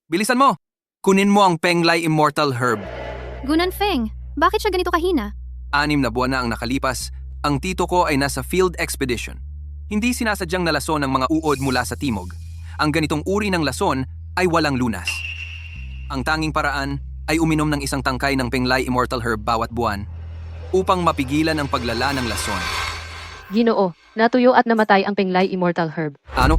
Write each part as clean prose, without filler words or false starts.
Bilisan mo! Kunin mo ang Penglai Immortal Herb. Gunan Feng, bakit siya ganito kahina? 6 na buwan na ang nakalipas, ang tito ko ay nasa field expedition. Hindi sinasadyang nalason ng mga uod mula sa timog. Ang ganitong uri ng lason ay walang lunas. Ang tanging paraan ay uminom ng isang tangkay ng Penglai Immortal Herb bawat buwan upang mapigilan ang paglala ng lason. Ginoo, natuyo at namatay ang Penglai Immortal Herb. Ano?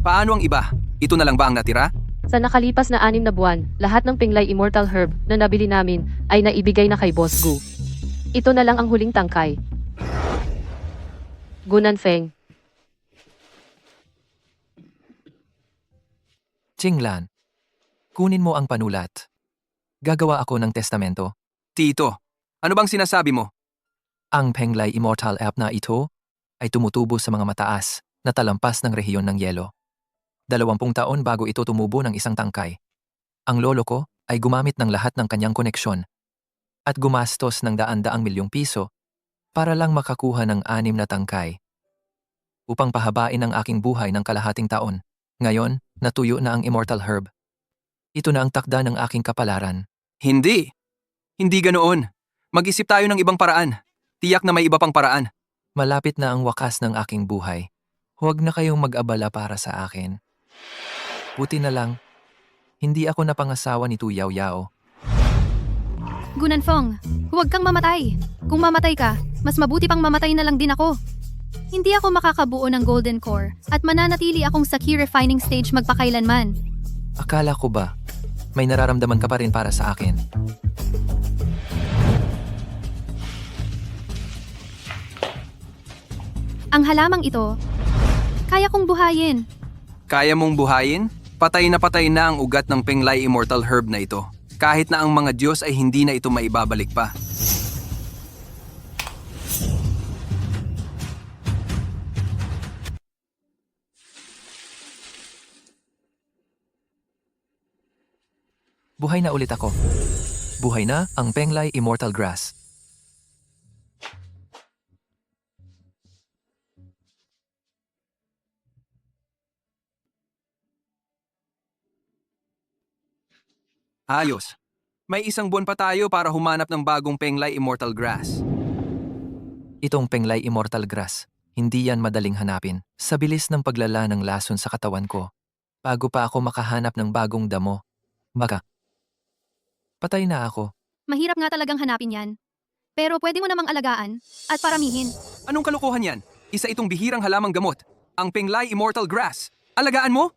Paano ang iba? Ito na lang ba ang natira? Sa nakalipas na 6 na buwan, lahat ng Penglai Immortal Herb na nabili namin ay naibigay na kay Boss Gu. Ito na lang ang huling tangkay. Gunan Feng. Qinglan, kunin mo ang panulat. Gagawa ako ng testamento. Tito, ano bang sinasabi mo? Ang Penglai Immortal App na ito ay tumutubo sa mga mataas na talampas ng rehiyon ng yelo. 20 taon bago ito tumubo ng isang tangkay. Ang lolo ko ay gumamit ng lahat ng kanyang koneksyon at gumastos ng daan-daang milyong piso para lang makakuha ng 6 na tangkay upang pahabain ang aking buhay ng kalahating taon. Ngayon, natuyo na ang Immortal Herb. Ito na ang takda ng aking kapalaran. Hindi. Hindi ganoon. Mag-isip tayo ng ibang paraan. Tiyak na may iba pang paraan. Malapit na ang wakas ng aking buhay. Huwag na kayong mag-abala para sa akin. Buti na lang, hindi ako napangasawa ni Tu Yao Yao. Gunan Feng, huwag kang mamatay. Kung mamatay ka, mas mabuti pang mamatay na lang din ako. Hindi ako makakabuo ng Golden Core at mananatili akong sa key refining stage magpakailanman. Akala ko ba, may nararamdaman ka pa rin para sa akin? Ang halamang ito, kaya kong buhayin. Kaya mong buhayin? Patay na ang ugat ng Penglai Immortal Herb na ito. Kahit na ang mga Diyos ay hindi na ito maibabalik pa. Buhay na ulit ako. Buhay na ang Penglai Immortal Grass. Ayos. May 1 buwan pa tayo para humanap ng bagong Penglai Immortal Grass. Itong Penglai Immortal Grass, hindi yan madaling hanapin. Sa bilis ng paglala ng lason sa katawan ko, bago pa ako makahanap ng bagong damo, patay na ako. Mahirap nga talagang hanapin yan. Pero pwede mo namang alagaan at paramihin. Anong kalokohan yan? Isa itong bihirang halamang gamot. Ang Penglai Immortal Grass. Alagaan mo?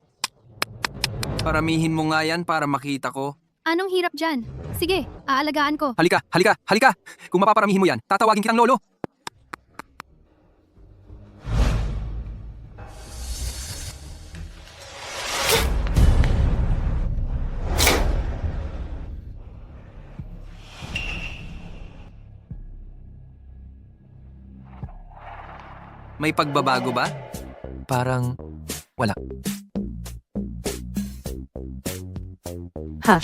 Paramihin mo nga yan para makita ko. Anong hirap dyan? Sige, aalagaan ko. Halika, halika, halika! Kung mapaparamihin mo yan, tatawagin kitang lolo. May pagbabago ba? Parang wala. Ha?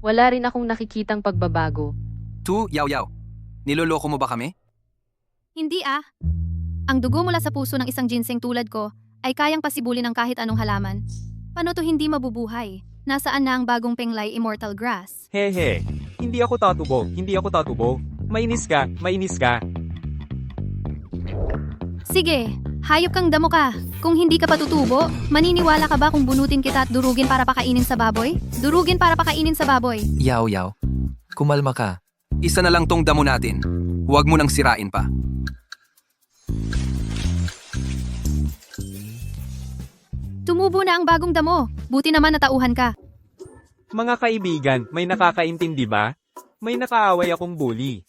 Wala rin akong nakikitang pagbabago. Tu, Yao Yao. Niloloko mo ba kami? Hindi ah. Ang dugo mula sa puso ng isang ginseng tulad ko ay kayang pasibulin ng kahit anong halaman. Paano to hindi mabubuhay? Nasaan na ang bagong Penglai Immortal Grass? Hehe, hindi ako tatubo, hindi ako tatubo. Mainis ka, mainis ka. Sige, hayop kang damo ka. Kung hindi ka patutubo, maniniwala ka ba kung bunutin kita at durugin para pakainin sa baboy? Durugin para pakainin sa baboy. Yao Yao, kumalma ka. Isa na lang tong damo natin. Huwag mo nang sirain pa. Tumubo na ang bagong damo. Buti naman natauhan ka. Mga kaibigan, may nakakaintindi ba? May nakaaway akong bully.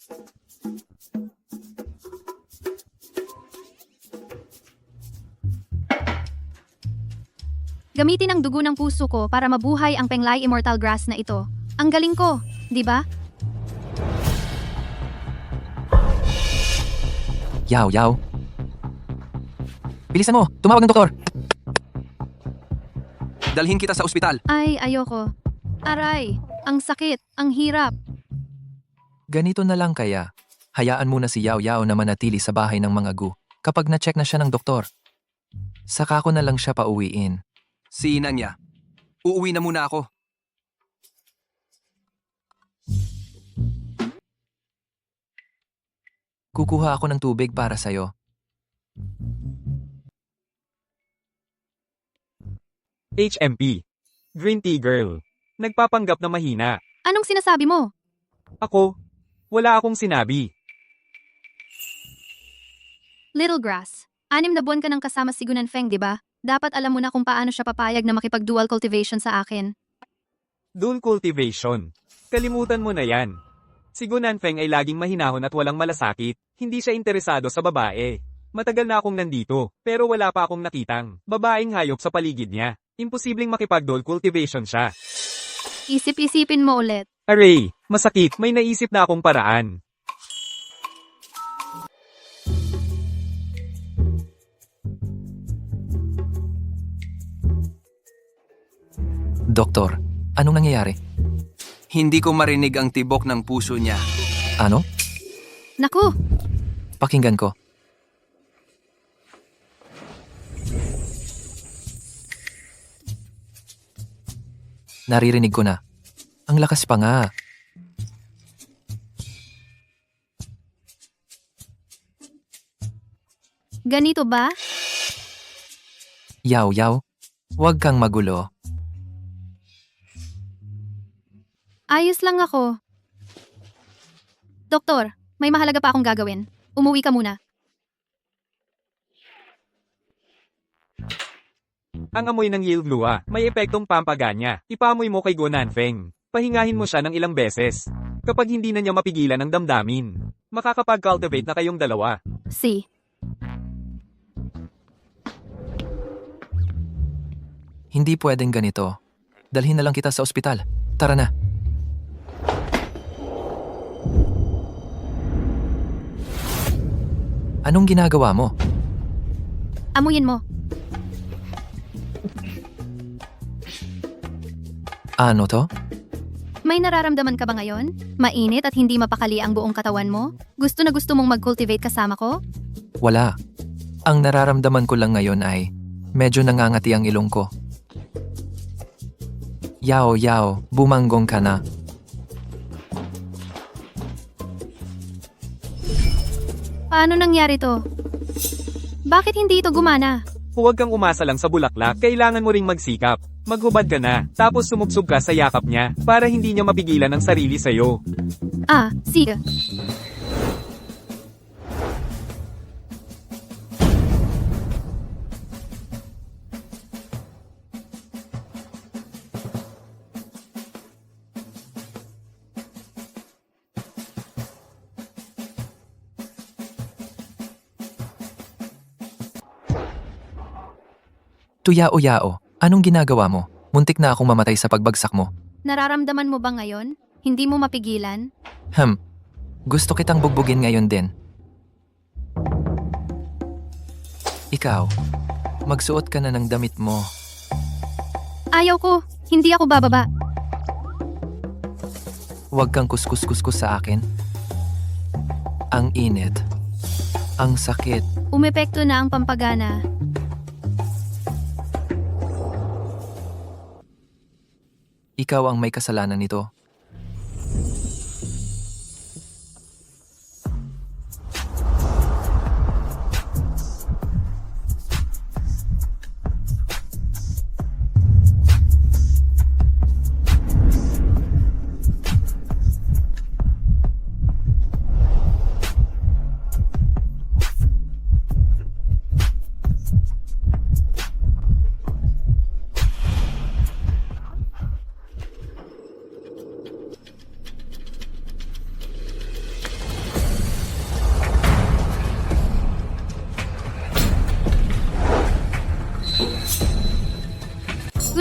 Gamitin ang dugo ng puso ko para mabuhay ang Penglai Immortal Grass na ito. Ang galing ko, di ba? Yao Yao. Bilisan mo, tumawag ng doktor. Dalhin kita sa ospital. Ay, ayoko. Aray, ang sakit, ang hirap. Ganito na lang kaya. Hayaan muna si Yao Yao na manatili sa bahay ng mga gu. Kapag na-check na siya ng doktor, saka ko na lang siya pauwiin. Si Nanya. Uuwi na muna ako. Kukuha ako ng tubig para sa'yo. HMP. Green Tea Girl. Nagpapanggap na mahina. Anong sinasabi mo? Ako? Wala akong sinabi. Little Grass, 6 na buwan ka nang kasama si Gunanfeng, di ba? Dapat alam mo na kung paano siya papayag na makipag-dual cultivation sa akin. Dual cultivation. Kalimutan mo na yan. Si Gunanfeng ay laging mahinahon at walang malasakit. Hindi siya interesado sa babae. Matagal na akong nandito, pero wala pa akong nakitang babaeng hayop sa paligid niya. Imposibleng makipag-dual cultivation siya. Isip-isipin mo ulit. Aray, masakit, may naisip na akong paraan. Doktor, anong nangyayari? Hindi ko marinig ang tibok ng puso niya. Ano? Naku, Pakinggan ko. Naririnig ko na. Ang lakas pa nga. ganito ba? Yaw, huwag kang magulo. Ayos lang ako. Doktor, may mahalaga pa akong gagawin. Umuwi ka muna. Ang amoy ng Yilglua, may epektong pampaganya. Ipamoy mo kay Gunanfeng. Pahingahin mo siya ng ilang beses. Kapag hindi na niya mapigilan ang damdamin, makakapag-cultivate na kayong dalawa. Si. Hindi pwedeng ganito. Dalhin na lang kita sa ospital. Tara na. Anong ginagawa mo? Amuyin mo. Ano to? May nararamdaman ka ba ngayon? Mainit at hindi mapakali ang buong katawan mo? Gusto na gusto mong mag-cultivate kasama ko? Wala. Ang nararamdaman ko lang ngayon ay medyo nangangati ang ilong ko. Yaw, bumanggong ka na. Paano nangyari to? Bakit hindi ito gumana? Huwag kang umasa lang sa bulaklak, kailangan mo ring magsikap. Maghubad ka na, tapos sumubsob ka sa yakap niya, para hindi niya mapigilan ang sarili sa'yo. Sige. Tuyao-yao, anong ginagawa mo? Muntik na akong mamatay sa pagbagsak mo. Nararamdaman mo ba ngayon? Hindi mo mapigilan? Gusto kitang bugbugin ngayon din. Ikaw, magsuot ka na ng damit mo. Ayaw ko. Hindi ako bababa. Huwag kang kuskus-kuskus sa akin. Ang init. Ang sakit. Umepekto na ang pampagana. Ikaw ang may kasalanan nito.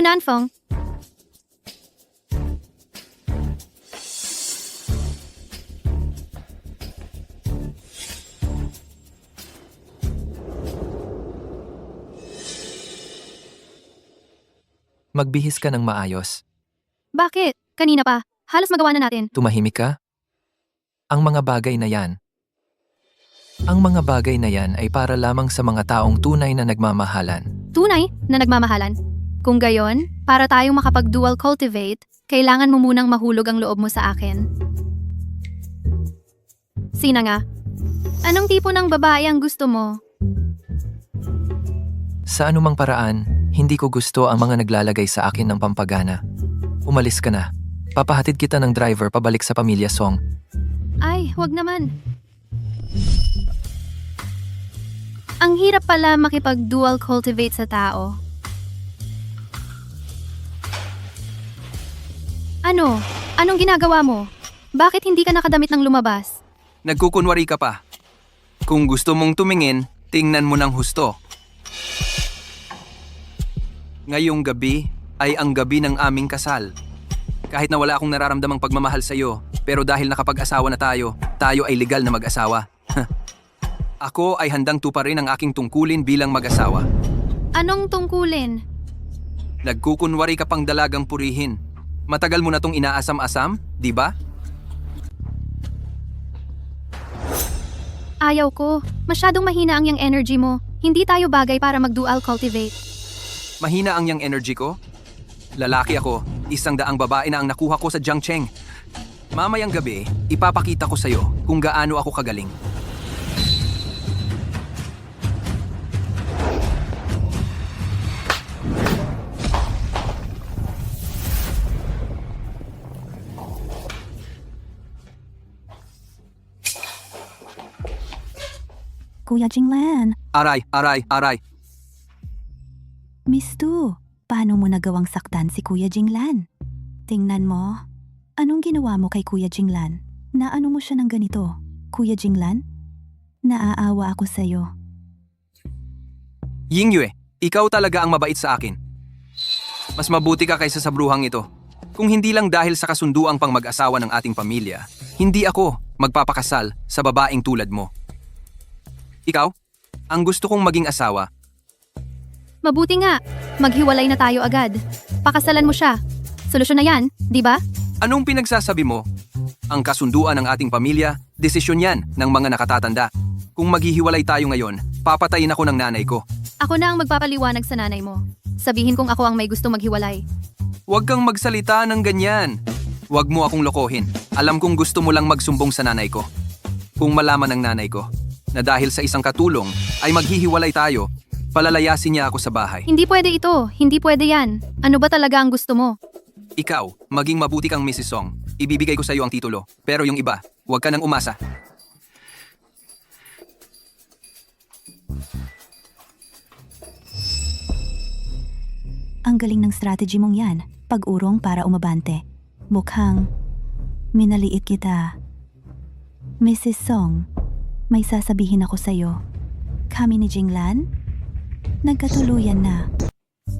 Gunanfeng, Magbihis ka ng maayos. bakit? Kanina pa. Halos magawa na natin. Tumahimik ka? Ang mga bagay na yan. Ang mga bagay na yan ay para lamang sa mga taong tunay na nagmamahalan. Tunay na nagmamahalan. Kung gayon, para tayong makapag-dual cultivate, kailangan mo munang mahulog ang loob mo sa akin. Sina nga? Anong tipo ng babae ang gusto mo? Sa anumang paraan, hindi ko gusto ang mga naglalagay sa akin ng pampagana. Umalis ka na. Papahatid kita ng driver pabalik sa pamilya Song. Ay, wag naman. Ang hirap pala makipag-dual cultivate sa tao. Ano? Anong ginagawa mo? Bakit hindi ka nakadamit ng lumabas? Nagkukunwari ka pa. Kung gusto mong tumingin, tingnan mo ng husto. Ngayong gabi ay ang gabi ng aming kasal. Kahit na wala akong nararamdamang pagmamahal sa iyo, pero dahil nakapag-asawa na tayo, tayo ay legal na mag-asawa. Ako ay handang tuparin ang aking tungkulin bilang mag-asawa. Anong tungkulin? Nagkukunwari ka pang dalagang purihin. Matagal mo na tong inaasam-asam, di ba? Ayaw ko. Masyadong mahina ang yang energy mo. Hindi tayo bagay para mag-dual cultivate. Mahina ang yang energy ko? Lalaki ako, 100 babae na ang nakuha ko sa Jiangcheng. Mamayang gabi, ipapakita ko sa'yo kung gaano ako kagaling. Kuya Jinglan, Aray, aray, aray. Miss Tu, paano mo nagawang saktan si Kuya Jinglan? Tingnan mo, anong ginawa mo kay Kuya Jinglan? Naano mo siya ng ganito? Kuya Jinglan? Naaawa ako sa'yo. Yingyue, ikaw talaga ang mabait sa akin. Mas mabuti ka kaysa sa bruhang ito. Kung hindi lang dahil sa kasunduang pang mag-asawa ng ating pamilya, hindi ako magpapakasal sa babaeng tulad mo. Ikaw, ang gusto kong maging asawa. Mabuti nga. Maghiwalay na tayo agad. Pakasalan mo siya. Solusyon na yan, di ba? Anong pinagsasabi mo? Ang kasunduan ng ating pamilya, desisyon yan ng mga nakatatanda. Kung maghihiwalay tayo ngayon, papatayin ako ng nanay ko. Ako na ang magpapaliwanag sa nanay mo. Sabihin kong ako ang may gusto maghiwalay. Huwag kang magsalita ng ganyan. Huwag mo akong lokohin. Alam kong gusto mo lang magsumbong sa nanay ko. Kung malaman ng nanay ko na dahil sa isang katulong ay maghihiwalay tayo, palalayasin niya ako sa bahay. Hindi pwede ito. Hindi pwede yan. Ano ba talaga ang gusto mo? Ikaw, maging mabuti kang Mrs. Song. Ibibigay ko sa iyo ang titulo. Pero yung iba, huwag ka nang umasa. Ang galing ng strategy mong yan, pag-urong para umabante. Mukhang minaliit kita. Mrs. Song, may sasabihin ako sa'yo. Kami ni Jinglan, nagkatuluyan na.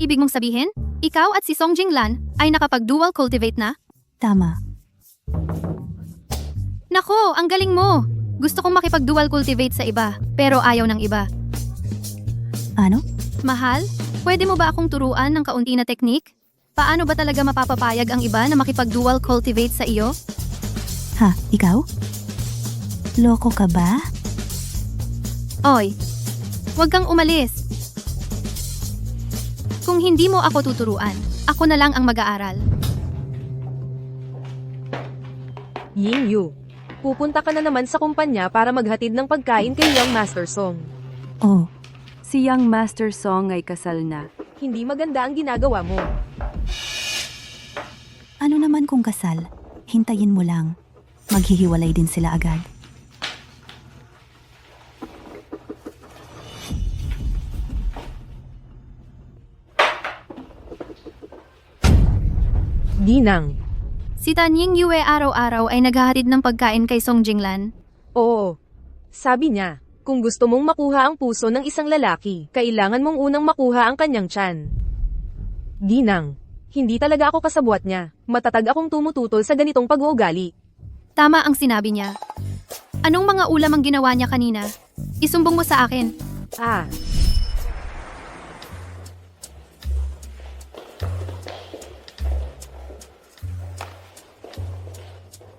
Ibig mong sabihin, ikaw at si Song Jinglan ay nakapag-dual cultivate na? Tama. Nako, ang galing mo! Gusto kong makipag-dual cultivate sa iba, pero ayaw ng iba. Ano? Mahal, pwede mo ba akong turuan ng kaunti na teknik? Paano ba talaga mapapapayag ang iba na makipag-dual cultivate sa iyo? Ha, ikaw? Loko ka ba? Oy, huwag kang umalis. Kung hindi mo ako tuturuan, ako na lang ang mag-aaral. Yingyu, pupunta ka na naman sa kumpanya para maghatid ng pagkain kay Young Master Song. Oh, Si Young Master Song ay kasal na. Hindi maganda ang ginagawa mo. ano naman kung kasal? Hintayin mo lang. Maghihiwalay din sila agad. Dinang. Si Tanying Yue araw-araw ay naghahatid ng pagkain kay Song Jinglan. Oo. Sabi niya, kung gusto mong makuha ang puso ng isang lalaki, kailangan mong unang makuha ang kanyang tiyan. Dinang. Hindi talaga ako kasabwat niya. Matatag akong tumututol sa ganitong pag-uugali. Tama ang sinabi niya. Anong mga ulam ang ginawa niya kanina? Isumbong mo sa akin. Ah.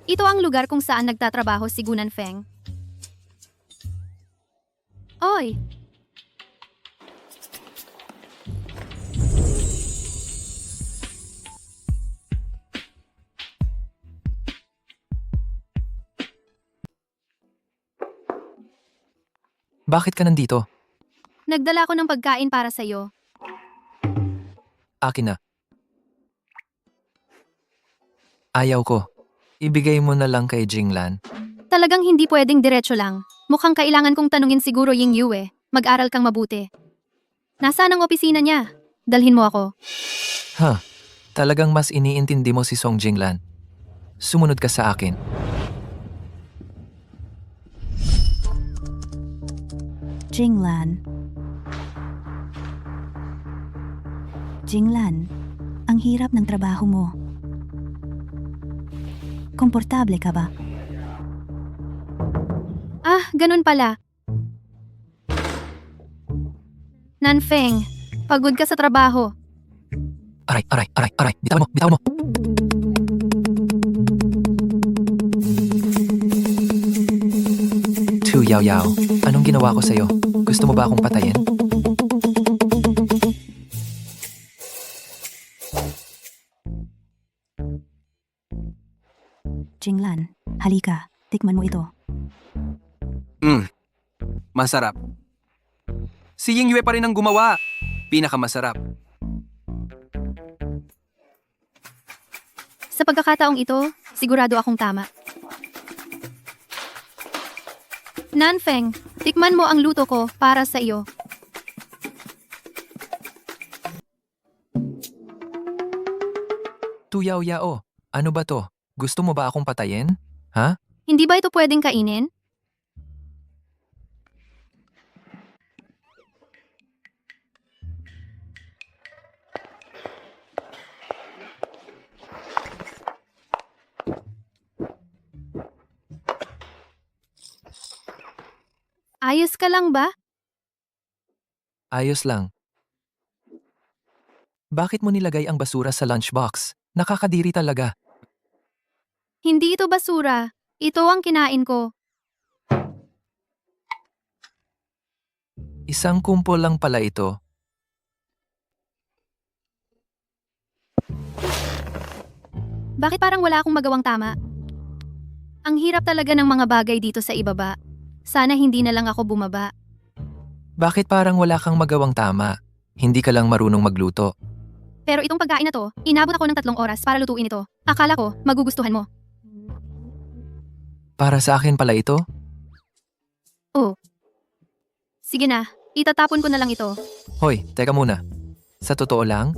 Ito ang lugar kung saan nagtatrabaho si Gunan Feng. Oy! Bakit ka nandito? Nagdala ko ng pagkain para sa'yo. Akin na. Ayaw ko. Ibigay mo na lang kay Jinglan. Talagang hindi pwedeng diretso lang. Mukhang kailangan kong tanungin siguro Ying Yu eh. Mag-aral kang mabuti. Nasaan ang opisina niya? Dalhin mo ako. Talagang mas iniintindi mo si Song Jinglan. Sumunod ka sa akin. Jinglan. Jinglan, ang hirap ng trabaho mo. Komportable ka ba? Ah, ganun pala. Nanfeng, pagod ka sa trabaho. Aray. Bitawan mo. Tu Yao, anong ginawa ko sa'yo? Gusto mo ba akong patayin? Jinglan, halika. Tikman mo ito. Masarap. Si Ying Yue pa rin ang gumawa. Pinakamasarap. Sa pagkakataong ito, sigurado akong tama. Nanfeng, tikman mo ang luto ko para sa iyo. Tu Yao, ano ba to? Gusto mo ba akong patayin? Ha? Hindi ba ito pwedeng kainin? Ayos ka lang ba? Ayos lang. Bakit mo nilagay ang basura sa lunchbox? Nakakadiri talaga. Hindi ito basura. Ito ang kinain ko. Isang kumpol lang pala ito. Bakit parang wala akong magawang tama? Ang hirap talaga ng mga bagay dito sa ibaba. Sana hindi na lang ako bumaba. Bakit parang wala kang magawang tama? Hindi ka lang marunong magluto. Pero itong pagkain na to, inabot ako ng 3 oras para lutuin ito. Akala ko, magugustuhan mo. Para sa akin pala ito? Sige na, itatapon ko na lang ito. Hoy, teka muna. Sa totoo lang,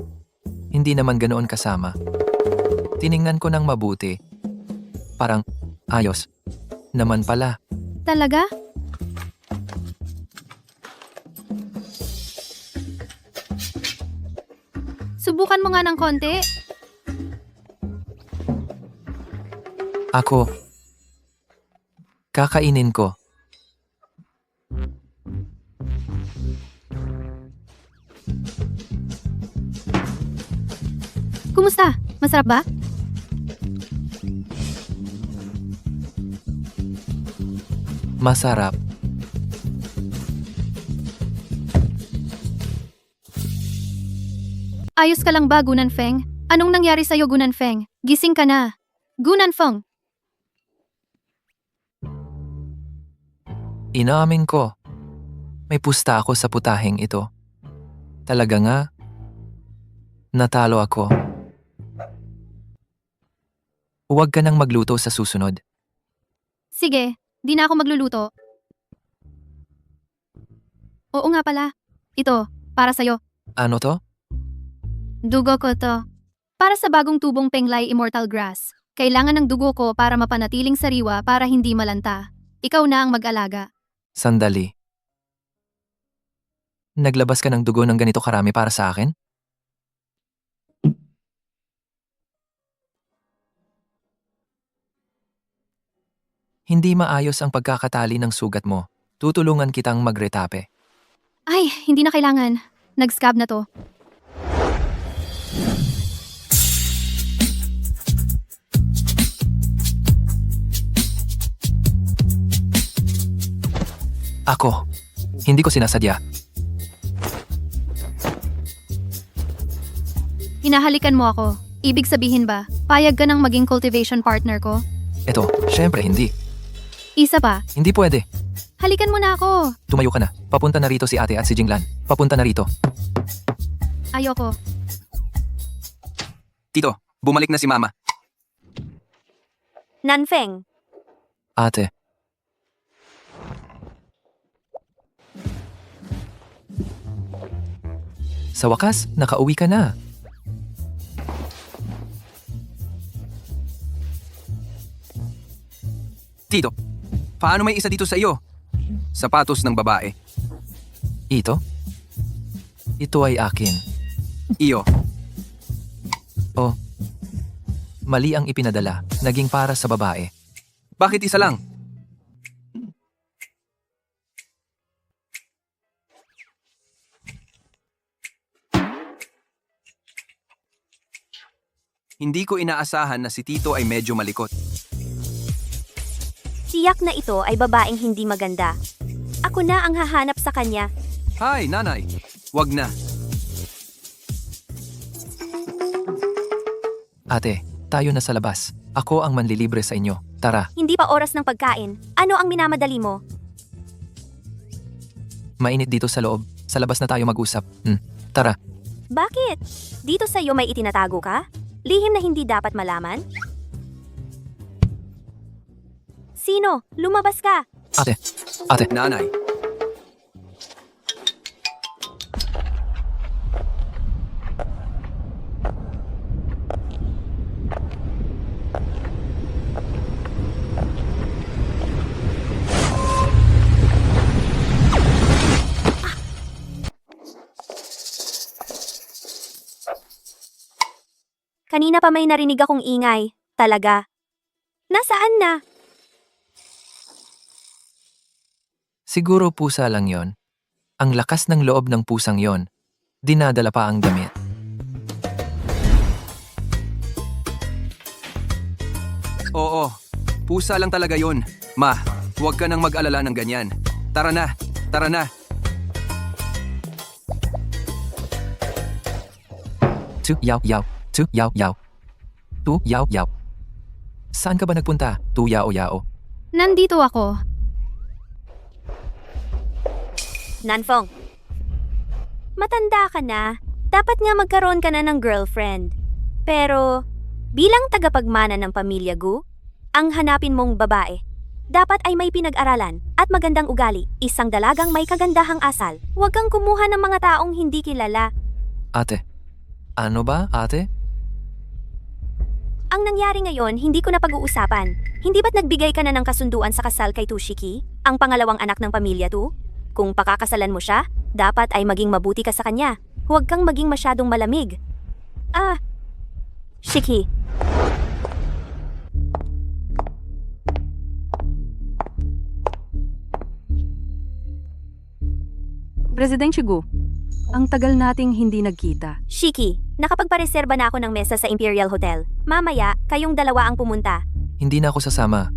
hindi naman ganoon kasama. Tiningnan ko ng mabuti. Parang, ayos. Naman pala. Talaga? Subukan mo nga ng konti. Ako. Kakainin ko. Kumusta? Masarap ba? Masarap. Ayos ka lang ba, Gunanfeng? Anong nangyari sa'yo, Gunanfeng? Gising ka na. Gunanfeng! Inaamin ko. May pusta ako sa putaheng ito. Talaga nga. Natalo ako. Huwag ka nang magluto sa susunod. Sige, di na ako magluluto. Oo nga pala. Ito, para sa'yo. Ano to? Dugo ko to. Para sa bagong tubong Penglai Immortal Grass. Kailangan ng dugo ko para mapanatiling sariwa para hindi malanta. Ikaw na ang mag-alaga. Sandali. Naglabas ka ng dugo ng ganito karami para sa akin? Hindi maayos ang pagkakatali ng sugat mo. Tutulungan kitang magretape. Ay, hindi na kailangan. Nag-scab na to. Ako. Hindi ko sinasadya. Hinahalikan mo ako. Ibig sabihin ba, payag ka ng maging cultivation partner ko? Eto, syempre hindi. Isa pa, Hindi pwede. Halikan mo na ako. Tumayo ka na. Papunta na rito si ate at si Jinglan. Papunta na rito. Ayoko. Tito, bumalik na si Mama. Nanfeng, Ate. Sa wakas, nakauwi ka na. Tito, paano may isa dito sa iyo? Sapatos ng babae. Ito? Ito ay akin. Iyo. Oh. Mali ang ipinadala. Naging para sa babae. Bakit isa lang? Hindi ko inaasahan na si Tito ay medyo malikot. tiyak na ito ay babaeng hindi maganda. Ako na ang hahanap sa kanya. Hi, nanay. Wag na. Ate, tayo na sa labas. Ako ang manlilibre sa inyo. Tara, Hindi pa oras ng pagkain. Ano ang minamadali mo? mainit dito sa loob. Sa labas na tayo mag-usap. Tara, Bakit? Dito sa iyo may itinatago ka? Lihim na hindi dapat malaman? Sino? Lumabas ka! ate. Ate, Nanay. Kanina pa may narinig akong ingay. Talaga. Nasaan na? siguro pusa lang yon. Ang lakas ng loob ng pusang yon. Dinadala pa ang damit. Oo, pusa lang talaga yon. Ma, huwag ka nang mag-alala ng ganyan. Tara na, tara na. Tu yaw yaw. Tu yaw yaw. Tu yaw yaw. Saan ka ba nagpunta? Tu yao yao. Nandito ako. Nanfong. Matanda ka na. Dapat nga magkaroon ka na ng girlfriend. Pero, bilang tagapagmana ng pamilya Gu, ang hanapin mong babae, dapat ay may pinag-aralan at magandang ugali, isang dalagang may kagandahang asal. Huwag kang kumuha ng mga taong hindi kilala. Ate. Ano ba, ate? Ang nangyari ngayon, hindi ko na pag-uusapan. Hindi ba't nagbigay ka na ng kasunduan sa kasal kay Tushiki, ang pangalawang anak ng pamilya Tu? Kung pakakasalan mo siya, dapat ay maging mabuti ka sa kanya. Huwag kang maging masyadong malamig. Shiki. Presidente Gu, ang tagal nating hindi nagkita. Shiki, nakapagpareserba na ako ng mesa sa Imperial Hotel. Mamaya, kayong dalawa ang pumunta. Hindi na ako sasama.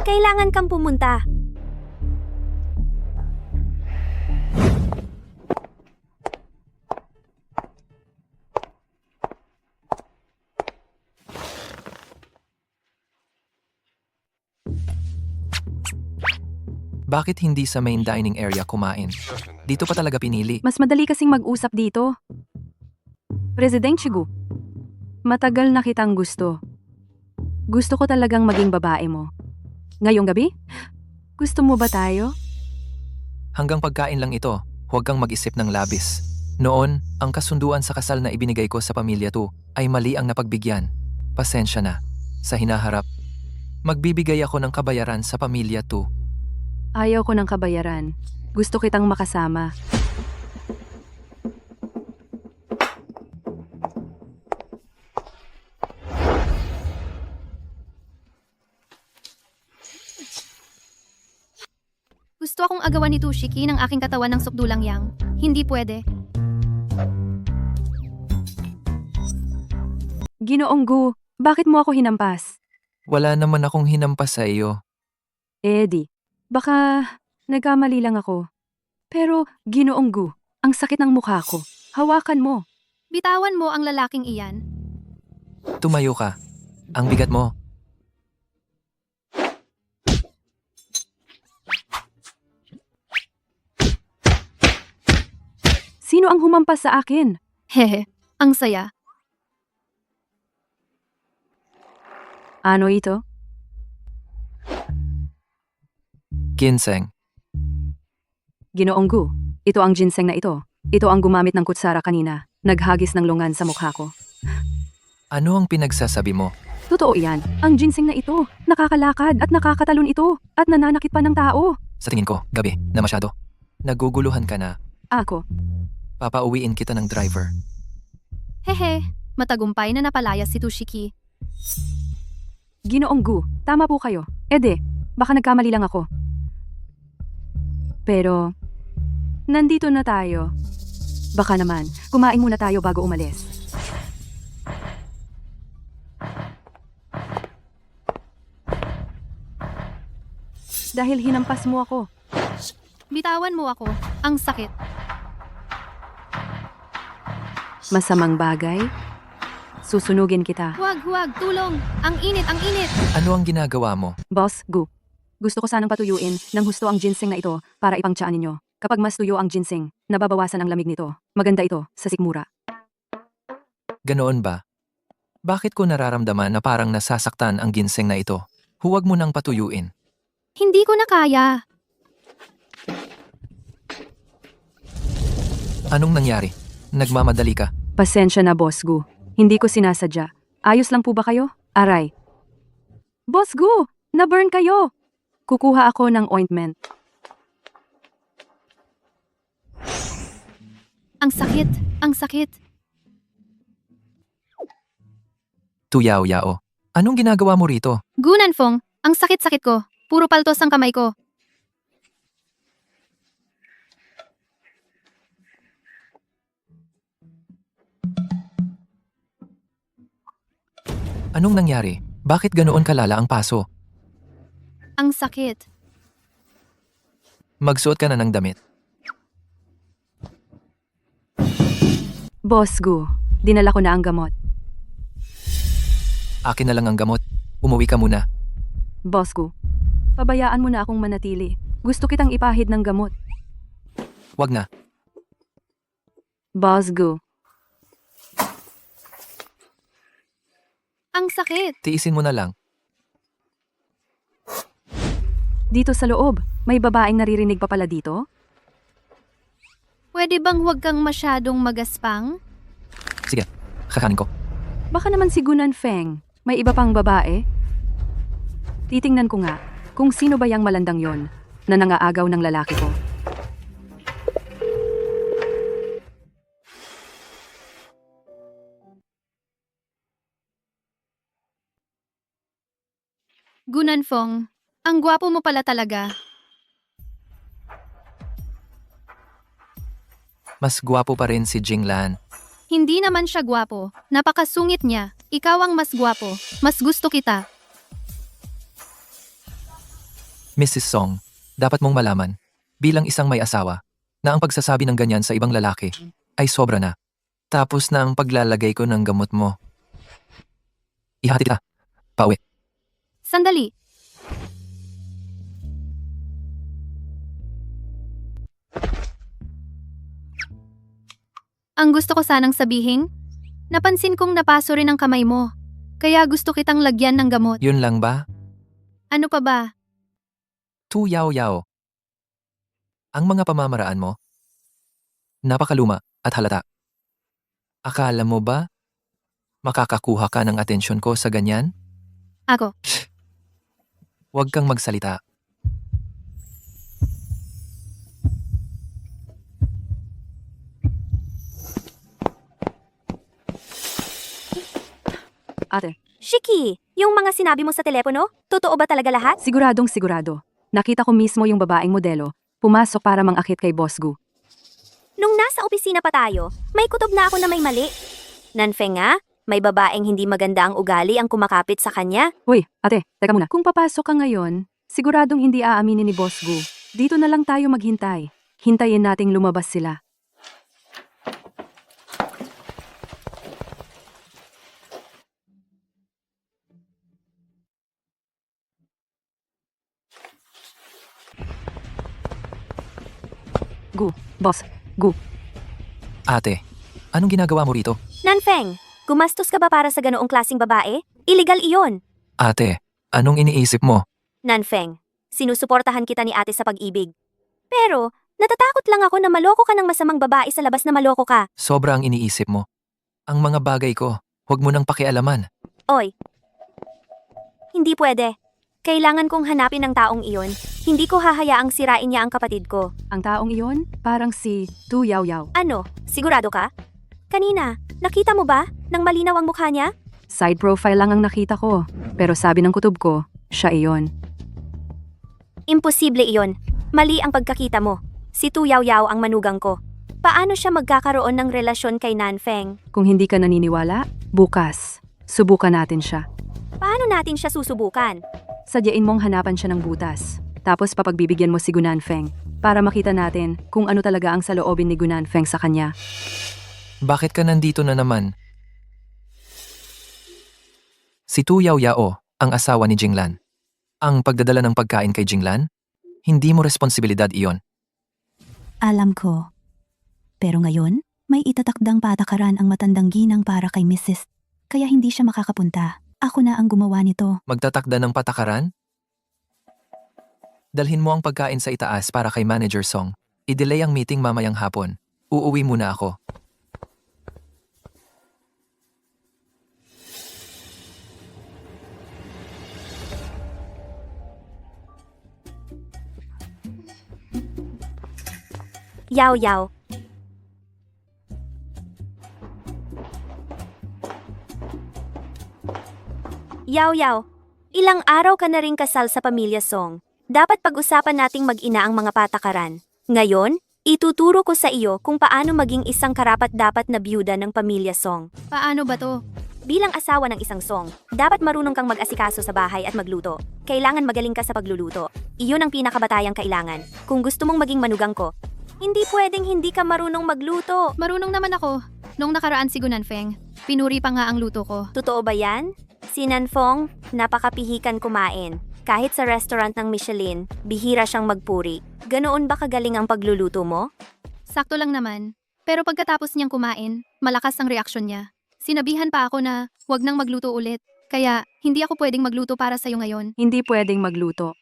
Kailangan kang pumunta. Bakit hindi sa main dining area kumain? Dito pa talaga pinili. Mas madali kasing mag-usap dito. Presidente Gu, matagal na kitang gusto. Gusto ko talagang maging babae mo. Ngayong gabi? Gusto mo ba tayo? Hanggang pagkain lang ito, huwag kang mag-isip ng labis. Noon, ang kasunduan sa kasal na ibinigay ko sa pamilya to ay mali ang napagbigyan. Pasensya na. Sa hinaharap, magbibigay ako ng kabayaran sa pamilya to. Ayaw ko ng kabayaran. Gusto kitang makasama. Gusto akong agawan ni Tushiki ng aking katawan ng sukdulang yang. Hindi pwede. Ginoong Gu, bakit mo ako hinampas? Wala naman akong hinampas sa iyo. Eddie, baka nagkamali lang ako. Pero, Ginoong Gu, ang sakit ng mukha ko. Hawakan mo. Bitawan mo ang lalaking iyan. Tumayo ka. Ang bigat mo. Sino ang humampas sa akin? Hehe, ang saya. Ano ito? Ginseng. Ginoong Gu, ito ang ginseng na ito. Ito ang gumamit ng kutsara kanina. Naghagis ng lungan sa mukha ko. Ano ang pinagsasabi mo? Totoo yan. Ang ginseng na ito. Nakakalakad at nakakatalon ito. At nananakit pa ng tao. Sa tingin ko, gabi na masyado. Naguguluhan ka na. Ako, Papauwiin kita ng driver. Hehe, matagumpay na napalaya si Tushiki. Ginoong Gu, tama po kayo. Ede, baka nagkamali lang ako. Pero, nandito na tayo. Baka naman, kumain muna tayo bago umalis. Dahil hinampas mo ako. Bitawan mo ako. Ang sakit. Masamang bagay. Susunugin kita. Huwag, tulong. Ang init, ang init. Ano ang ginagawa mo? Boss, Gu. Gusto ko sanang patuyuin ng husto ang ginseng na ito para ipangtiyaan ninyo. Kapag mas tuyo ang ginseng, nababawasan ang lamig nito. Maganda ito sa sikmura. Ganoon ba? Bakit ko nararamdaman na parang nasasaktan ang ginseng na ito? Huwag mo nang patuyuin. Hindi ko na kaya. Anong nangyari? Nagmamadali ka. Pasensya na, Boss Gu. Hindi ko sinasadya. Ayos lang po ba kayo? Aray. Boss Gu! Na-burn kayo! Kukuha ako ng ointment. Ang sakit, ang sakit. Tuyaw-yao. Anong ginagawa mo rito? Gunanfong, ang sakit-sakit ko. Puro paltos ang kamay ko. Anong nangyari? Bakit ganoon kalala ang paso? Ang sakit. Magsuot ka na ng damit. Boss Gu, dinala ko na ang gamot. Akin na lang ang gamot. Umuwi ka muna. Boss Gu, pabayaan mo na akong manatili. Gusto kitang ipahid ng gamot. Wag na. Boss Gu, Ang sakit. Tiisin mo na lang. dito sa loob, may babaeng naririnig pa pala dito? Pwede bang huwag kang masyadong magaspang? Sige, kakanin ko. Baka naman si Gunan Feng, may iba pang babae? Titingnan ko nga, kung sino ba yang malandang yon na nangaagaw ng lalaki ko. Gunanfong, ang gwapo mo pala talaga. Mas gwapo pa rin si Jinglan. Hindi naman siya gwapo. Napakasungit niya. Ikaw ang mas gwapo. Mas gusto kita. Mrs. Song, dapat mong malaman, bilang isang may asawa, na ang pagsasabi ng ganyan sa ibang lalaki ay sobra na. Tapos na ang paglalagay ko ng gamot mo. Ihatid kita. Pauwi. Sandali. Ang gusto ko sanang sabihin, napansin kong napaso rin ang kamay mo. Kaya gusto kitang lagyan ng gamot. Yun lang ba? Ano pa ba? Tuyaw-yaw. Ang mga pamamaraan mo, napakaluma at halata. Akala mo ba, makakakuha ka ng atensyon ko sa ganyan? Ako. Huwag kang magsalita. Ate, Shiki, yung mga sinabi mo sa telepono, totoo ba talaga lahat? siguradong sigurado. Nakita ko mismo yung babaeng modelo, pumasok para mangakit kay Boss Gu. Nung nasa opisina pa tayo, may kutob na ako na may mali. Nanfeng nga, may babaeng hindi maganda ang ugali ang kumakapit sa kanya. Uy, ate, teka muna. Kung papasok ka ngayon, siguradong hindi aaminin ni Boss Gu. Dito na lang tayo maghintay. Hintayin nating lumabas sila. Gu, Boss, Gu. Ate, anong ginagawa mo rito? Nanfeng, gumastos ka ba para sa ganoong klaseng babae? Illegal iyon. Ate, anong iniisip mo? Nanfeng, sinusuportahan kita ni ate sa pag-ibig. Pero, natatakot lang ako na maloko ka ng masamang babae sa labas na maloko ka. Sobra ang iniisip mo. Ang mga bagay ko, huwag mo nang pakialaman. Oy. Hindi pwede. Kailangan kong hanapin ang taong iyon. Hindi ko hahayaang sirain niya ang kapatid ko. Ang taong iyon, parang si Tu Yao Yao. Ano? Sigurado ka? Kanina, nakita mo ba? Nang malinaw ang mukha niya? Side profile lang ang nakita ko. Pero sabi ng kutob ko, siya iyon. Imposible iyon. Mali ang pagkakita mo. Si Tu Yao Yao ang manugang ko. Paano siya magkakaroon ng relasyon kay Nanfeng? Kung hindi ka naniniwala, bukas, subukan natin siya. Paano natin siya susubukan? Sadyain mong hanapan siya ng butas. Tapos papagbibigyan mo si Gunanfeng para makita natin kung ano talaga ang saloobin ni Gunanfeng sa kanya. Bakit ka nandito na naman? Si Tu Yao Yao, ang asawa ni Jinglan. Ang pagdadala ng pagkain kay Jinglan? Hindi mo responsibilidad iyon. Alam ko. Pero ngayon, may itatakdang patakaran ang matandang ginang para kay Mrs. Kaya hindi siya makakapunta. Ako na ang gumawa nito. Magtatakda ng patakaran? Dalhin mo ang pagkain sa itaas para kay Manager Song. I-delay ang meeting mamayang hapon. Uuwi muna ako. Yao Yao. Yao Yao, ilang araw ka na ring kasal sa pamilya Song. Dapat pag-usapan nating mag-ina ang mga patakaran. Ngayon, ituturo ko sa iyo kung paano maging isang karapat-dapat na byuda ng pamilya Song. Paano ba to? Bilang asawa ng isang Song, dapat marunong kang mag-asikaso sa bahay at magluto. Kailangan magaling ka sa pagluluto. Iyon ang pinakabatayang kailangan. Kung gusto mong maging manugang ko, hindi pwedeng hindi ka marunong magluto. Marunong naman ako. Nung nakaraan si Gunanfeng, pinuri pa nga ang luto ko. Totoo ba yan? Si Nanfong, napakapihikan kumain. Kahit sa restaurant ng Michelin, bihira siyang magpuri. Ganoon ba kagaling ang pagluluto mo? Sakto lang naman. Pero pagkatapos niyang kumain, malakas ang reaksyon niya. Sinabihan pa ako na huwag nang magluto ulit. Kaya hindi ako pwedeng magluto para sa'yo ngayon. Hindi pwedeng magluto.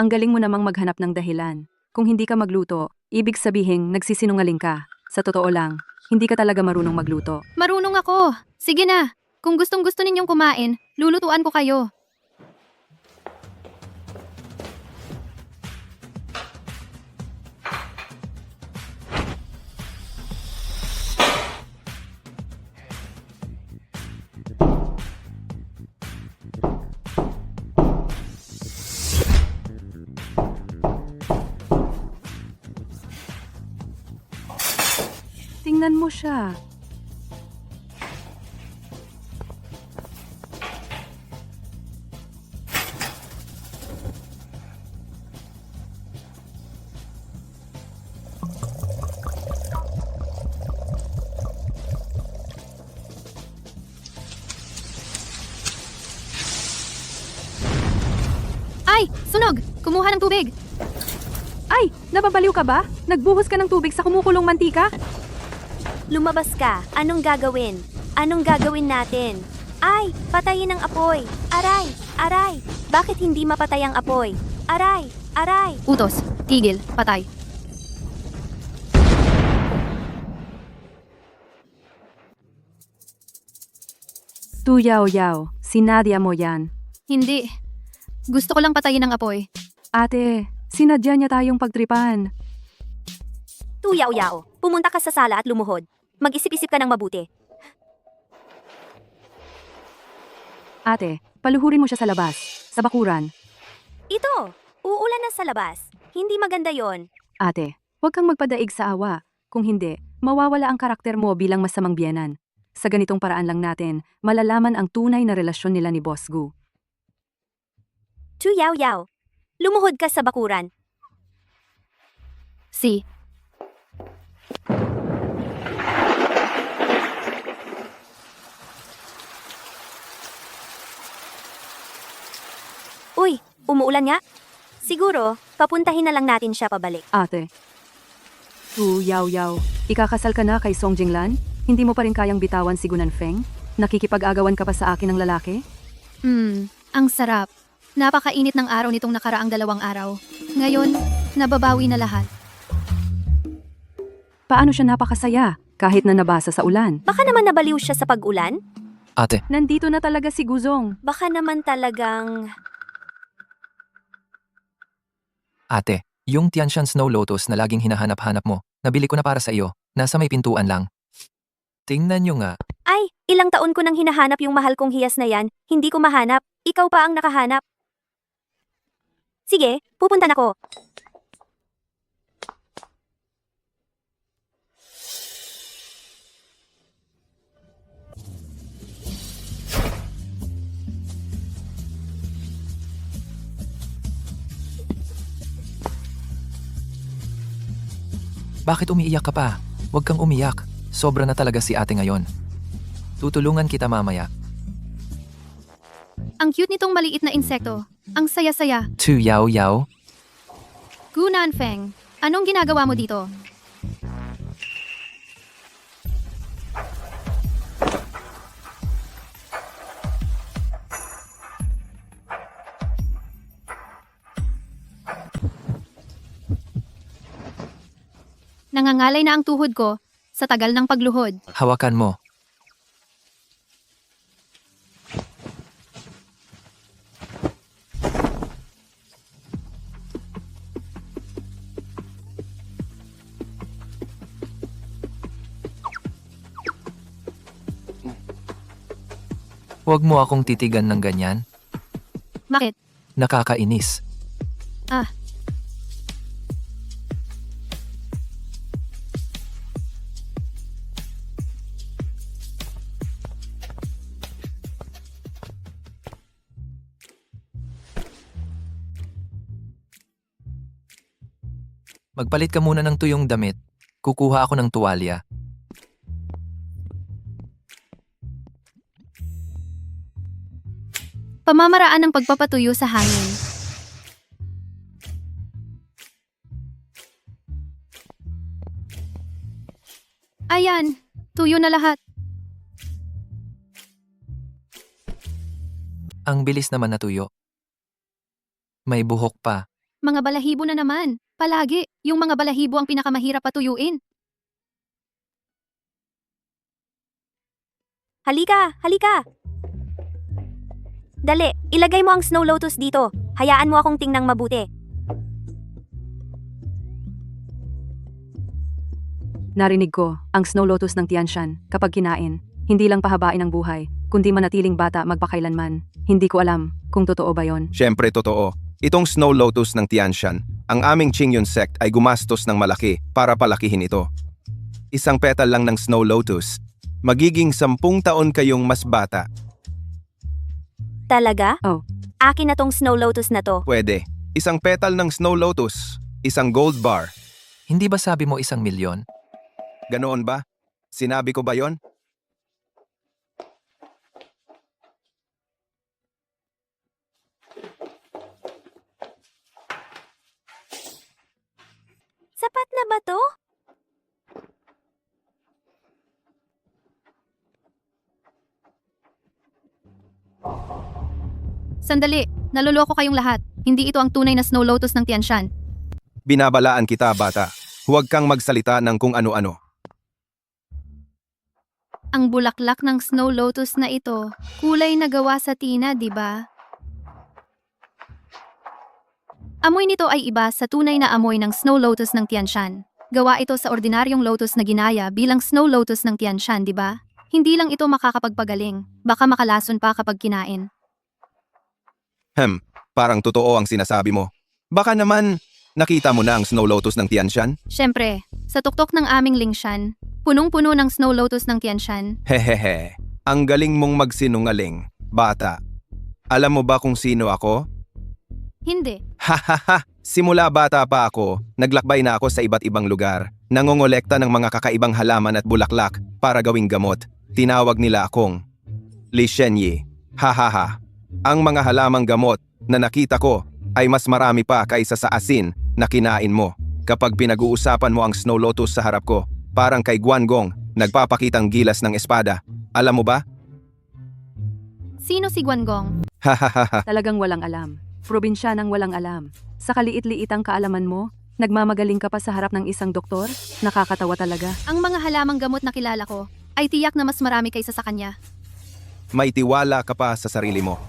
Ang galing mo namang maghanap ng dahilan. Kung hindi ka magluto, ibig sabihin nagsisinungaling ka. Sa totoo lang, hindi ka talaga marunong magluto. Marunong ako. Sige na. Kung gustong-gusto ninyong kumain, lulutuan ko kayo. Tingnan mo siya. Ay! Sunog! Kumuha ng tubig! Ay! Nababaliw ka ba? Nagbuhos ka ng tubig sa kumukulong mantika? Lumabas ka. Anong gagawin? Anong gagawin natin? Ay! Patayin ang apoy! Aray! Aray! Bakit hindi mapatay ang apoy? Aray! Aray! Utos. Tigil. Patay. Tu Yao Yao, sinadya mo yan. Hindi. Gusto ko lang patayin ang apoy. Ate, sinadya niya tayong pagtripan. Tu Yao Yao, pumunta ka sa sala at lumuhod. Mag-isip-isip ka ng mabuti. Ate, paluhurin mo siya sa labas, sa bakuran. Ito! Uulan na sa labas. Hindi maganda yon. Ate, huwag kang magpadaig sa awa. Kung hindi, mawawala ang karakter mo bilang masamang biyenan. Sa ganitong paraan lang natin, malalaman ang tunay na relasyon nila ni Boss Gu. Tu Yao Yao, lumuhod ka sa bakuran. Si. Uy, umuulan nga? Siguro, papuntahin na lang natin siya pabalik. Ate. Tu Yao Yao, Ikakasal ka na kay Song Jinglan? Hindi mo pa rin kayang bitawan si Gunan Feng? Nakikipag-agawan ka pa sa akin ng lalaki? Ang sarap. Napakainit ng araw nitong nakaraang 2 araw. Ngayon, nababawi na lahat. Paano siya napakasaya kahit na nabasa sa ulan? Baka naman nabaliw siya sa pag-ulan? Ate, Nandito na talaga si Guzong. Baka naman talagang... ate, yung Tianshan Snow Lotus na laging hinahanap-hanap mo, nabili ko na para sa iyo. Nasa may pintuan lang. Tingnan nyo nga. Ay, ilang taon ko nang hinahanap yung mahal kong hiyas na yan. Hindi ko mahanap. Ikaw pa ang nakahanap. Sige, pupunta na ko. Bakit umiiyak ka pa? Huwag kang umiyak. Sobra na talaga si ate ngayon. Tutulungan kita mamaya. Ang cute nitong maliit na insekto. Ang saya-saya. Tu Yao Yao? Gunan Feng, anong ginagawa mo dito? Nangangalay na ang tuhod ko sa tagal ng pagluhod. Hawakan mo. Huwag mo akong titigan ng ganyan. Bakit? Nakakainis. Ah, Magpalit ka muna ng tuyong damit. Kukuha ako ng tuwalya. pamamaraan ng pagpapatuyo sa hangin. Ayan, tuyo na lahat. Ang bilis naman natuyo. May buhok pa. Mga balahibo na naman. Palagi, yung mga balahibo ang pinakamahirap patuyuin. Halika, halika! Dali, ilagay mo ang Snow Lotus dito. Hayaan mo akong tingnang mabuti. Narinig ko ang Snow Lotus ng Tianshan kapag kinain. Hindi lang pahabain ang buhay, kundi manatiling bata magpakailanman. Hindi ko alam kung totoo ba yon. Siyempre totoo. Itong Snow Lotus ng Tianshan, ang aming Qingyun sect ay gumastos ng malaki para palakihin ito. Isang petal lang ng Snow Lotus. Magiging 10 taon kayong mas bata. Talaga? Oh. Akin na tong Snow Lotus na to. Pwede. Isang petal ng Snow Lotus. Isang gold bar. Hindi ba sabi mo 1,000,000? Ganoon ba? Sinabi ko ba yon? Sapat na ba to? Sandali, naloloko kayong lahat. Hindi ito ang tunay na Snow Lotus ng Tianshan. Binabalaan kita, bata. Huwag kang magsalita ng kung ano-ano. Ang bulaklak ng Snow Lotus na ito, kulay na gawa sa tina, di ba? Amoy nito ay iba sa tunay na amoy ng Snow Lotus ng Tianshan. Gawa ito sa ordinaryong lotus na ginaya bilang Snow Lotus ng Tianshan, di ba? Hindi lang ito makakapagpagaling, baka makalason pa kapag kinain. Parang totoo ang sinasabi mo. Baka naman, nakita mo na ang Snow Lotus ng Tianshan? Siyempre, sa tuktok ng aming Lingshan, punong-puno ng Snow Lotus ng Tianshan. Hehehe, ang galing mong magsinungaling, bata. Alam mo ba kung sino ako? Hindi. Hahaha, simula bata pa ako, naglakbay na ako sa iba't ibang lugar. Nangongolekta ng mga kakaibang halaman at bulaklak para gawing gamot. Tinawag nila akong Li Shenyi. Hahaha. Ang mga halamang gamot na nakita ko ay mas marami pa kaysa sa asin na kinain mo. Kapag pinag-uusapan mo ang Snow Lotus sa harap ko, Parang kay Guangong, nagpapakitang gilas ng espada. Alam mo ba? Sino si Guangong? Hahaha. Talagang walang alam. Probinsyanang walang alam. Sa kaliit-liitang kaalaman mo, nagmamagaling ka pa sa harap ng isang doktor? Nakakatawa talaga. Ang mga halamang gamot na kilala ko ay tiyak na mas marami kaysa sa kanya. May tiwala ka pa sa sarili mo.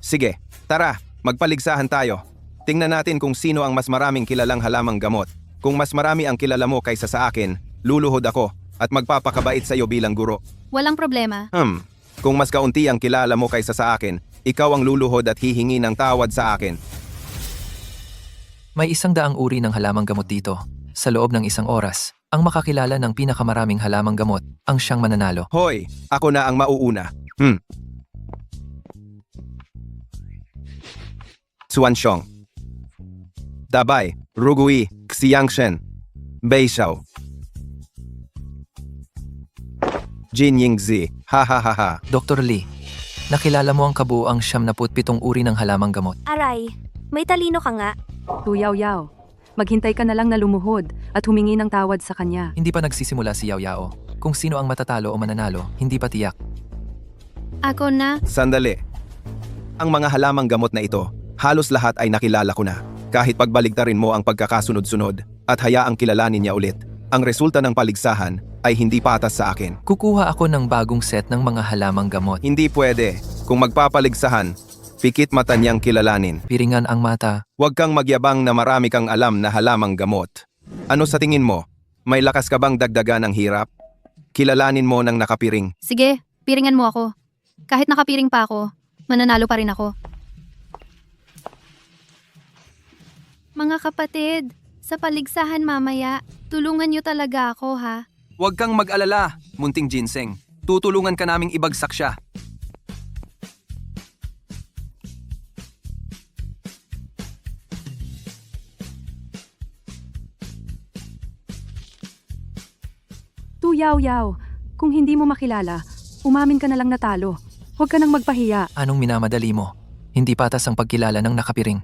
Sige, tara, magpaligsahan tayo. Tingnan natin kung sino ang mas maraming kilalang halamang gamot. Kung mas marami ang kilala mo kaysa sa akin, luluhod ako at magpapakabait sa iyo bilang guro. Walang problema. Kung mas kaunti ang kilala mo kaysa sa akin, ikaw ang luluhod at hihingi ng tawad sa akin. May 100 uri ng halamang gamot dito. Sa loob ng 1 oras, ang makakilala ng pinakamaraming halamang gamot ang siyang mananalo. Hoy, ako na ang mauuna. Suanshong, Dabay, Rugui, Xiangshen, Beishao, Jin Yingzi, ha. Dr. Lee, nakilala mo ang kabuuang 77 uri ng halamang gamot. Aray, may talino ka nga. Tuyaw-yaw. Maghintay ka na lang na lumuhod at humingi ng tawad sa kanya. Hindi pa nagsisimula si Yao Yao. Kung sino ang matatalo o mananalo, hindi pa tiyak. Ako na. Sandali. Ang mga halamang gamot na ito, halos lahat ay nakilala ko na. Kahit pagbaligtarin mo ang pagkakasunod-sunod at hayaang kilalanin niya ulit, ang resulta ng paligsahan ay hindi patas sa akin. Kukuha ako ng bagong set ng mga halamang gamot. Hindi pwede. Kung magpapaligsahan, pikit mata niyang kilalanin. Piringan ang mata. Huwag kang magyabang na marami kang alam na halamang gamot. Ano sa tingin mo? May lakas ka bang dagdagan ng hirap? Kilalanin mo ng nakapiring. Sige, piringan mo ako. Kahit nakapiring pa ako, mananalo pa rin ako. Mga kapatid, sa paligsahan mamaya, tulungan niyo talaga ako ha. Huwag kang mag-alala, munting ginseng. Tutulungan ka naming ibagsak siya. Tuyaw-yaw. Kung hindi mo makilala, umamin ka na lang natalo. Huwag ka nang magpahiya. Anong minamadali mo? Hindi patas ang pagkilala ng nakapiring.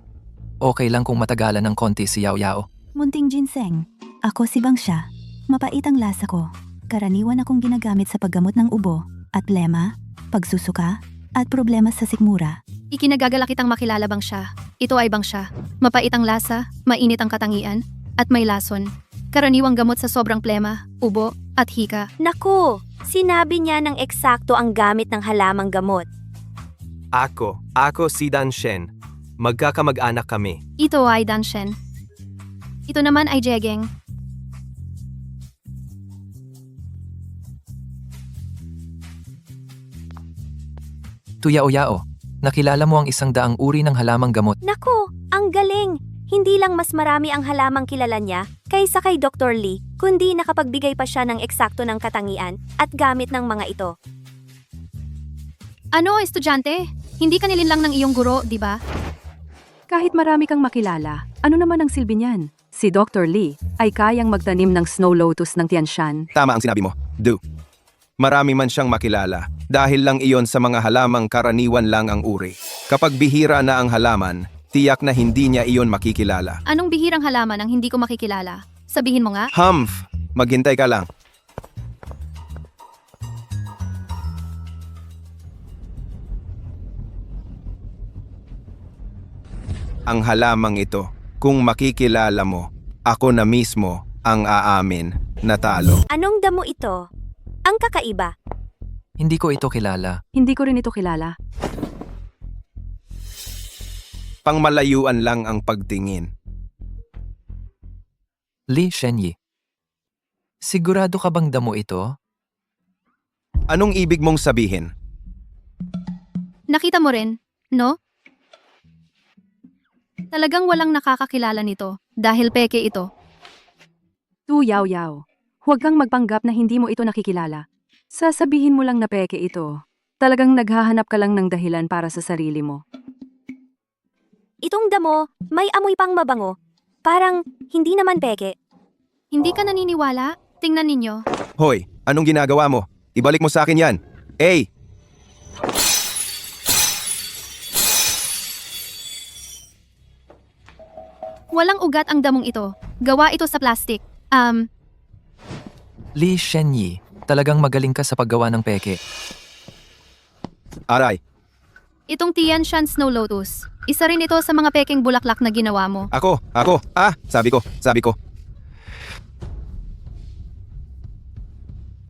Okay lang kung matagalan ng konti si Yao Yao. Munting ginseng. Ako si Bangsha. Mapait ang lasa ko. Karaniwan akong ginagamit sa paggamot ng ubo, at lema, pagsusuka, at problema sa sikmura. Ikinagagala kitang makilala bang siya. Ito ay bang siya. Mapait ang lasa, mainit ang katangian, at may lason. Karaniwang gamot sa sobrang plema, ubo, at hika. Naku, sinabi niya ng eksakto ang gamit ng halamang gamot. Ako si Dan Shen. Magkakamag-anak kami. Ito ay Danshen. Ito naman ay Jegeng. Tuyao Yao, nakilala mo ang 100 uri ng halamang gamot. Naku, ang galing! Hindi lang mas marami ang halamang kilala niya kaysa kay Dr. Lee, kundi nakapagbigay pa siya ng eksakto ng katangian at gamit ng mga ito. Ano, estudyante? Hindi ka nilinlang ng iyong guro, di ba? Kahit marami kang makilala, ano naman ang silbi niyan? Si Dr. Lee ay kayang magtanim ng snow lotus ng Tianshan. Tama ang sinabi mo. Marami man siyang makilala. Dahil lang iyon sa mga halamang karaniwan lang ang uri. Kapag bihira na ang halaman, tiyak na hindi niya iyon makikilala. Anong bihirang halaman ang hindi ko makikilala? Sabihin mo nga. Humph! Maghintay ka lang. Ang halamang ito, kung makikilala mo, ako na mismo ang aamin na talo. Anong damo ito? Ang kakaiba. Hindi ko ito kilala. Hindi ko rin ito kilala. Pangmalayuan lang ang pagtingin. Li Shenyi. Sigurado ka bang damo ito? Anong ibig mong sabihin? Nakita mo rin, no? Talagang walang nakakakilala nito dahil peke ito. Tuyaw-yaw. Huwag kang magpanggap na hindi mo ito nakikilala. Sasabihin mo lang na peke ito. Talagang naghahanap ka lang ng dahilan para sa sarili mo. Itong damo, may amoy pang mabango. Parang hindi naman peke. Hindi ka naniniwala? Tingnan ninyo. Hoy, anong ginagawa mo? Ibalik mo sa akin yan. Hey! Walang ugat ang damong ito. Gawa ito sa plastic. Li Shenyi, talagang magaling ka sa paggawa ng peke. Aray, Itong Tian Shan Snow Lotus. Isa rin ito sa mga pekeng bulaklak na ginawa mo. ako, sabi ko.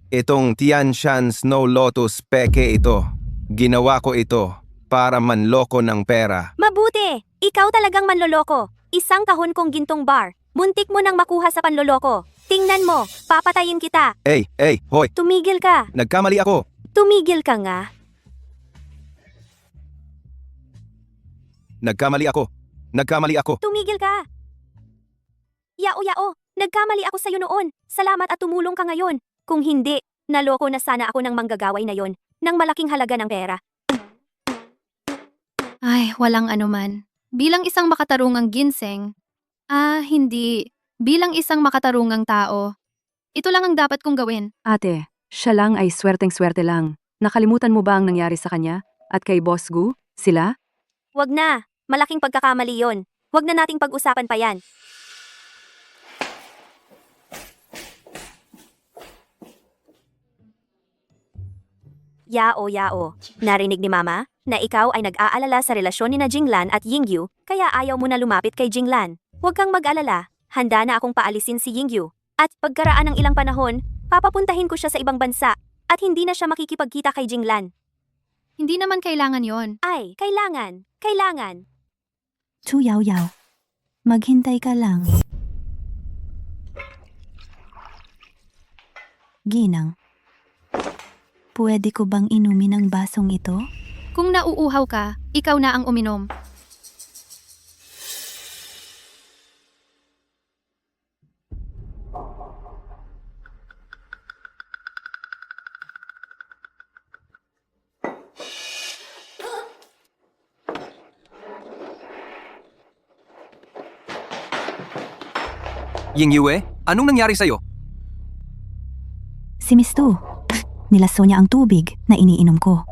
Itong Tian Shan Snow Lotus peke ito. Ginawa ko ito para manloko ng pera. Mabuti! Ikaw talagang manloloko. Isang kahon kong gintong bar. Muntik mo nang makuha sa panloloko. Tingnan mo, papatayin kita. Hoy, Tumigil ka. nagkamali ako. Tumigil ka nga. Nagkamali ako. Tumigil ka. Yao. Nagkamali ako sa'yo noon. Salamat at tumulong ka ngayon. Kung hindi, naloko na sana ako ng manggagaway na yon, ng malaking halaga ng pera. Ay, walang anuman. Bilang isang makatarungang ginseng. Hindi. Bilang isang makatarungang tao. Ito lang ang dapat kong gawin. Ate, siya lang ay swerteng-swerte lang. Nakalimutan mo ba ang nangyari sa kanya? At kay Boss Gu? Sila? Wag na. Malaking pagkakamali yon. Wag na nating pag-usapan pa yan. Yao. Narinig ni Mama na ikaw ay nag-aalala sa relasyon ni na Jinglan at Yingyu, kaya ayaw mo na lumapit kay Jinglan. Huwag kang mag-alala. Handa na akong paalisin si Yingyu. At pagkaraan ng ilang panahon, papapuntahin ko siya sa ibang bansa at hindi na siya makikipagkita kay Jinglan. Hindi naman kailangan yon. Ay, kailangan. Chu Yao Yao. Maghintay ka lang. Ginang. Pwede ko bang inumin ang basong ito? Kung nauuhaw ka, ikaw na ang uminom. Yingyue, anong nangyari sa'yo? Si Miss Tu. Nilaso niya ang tubig na iniinom ko.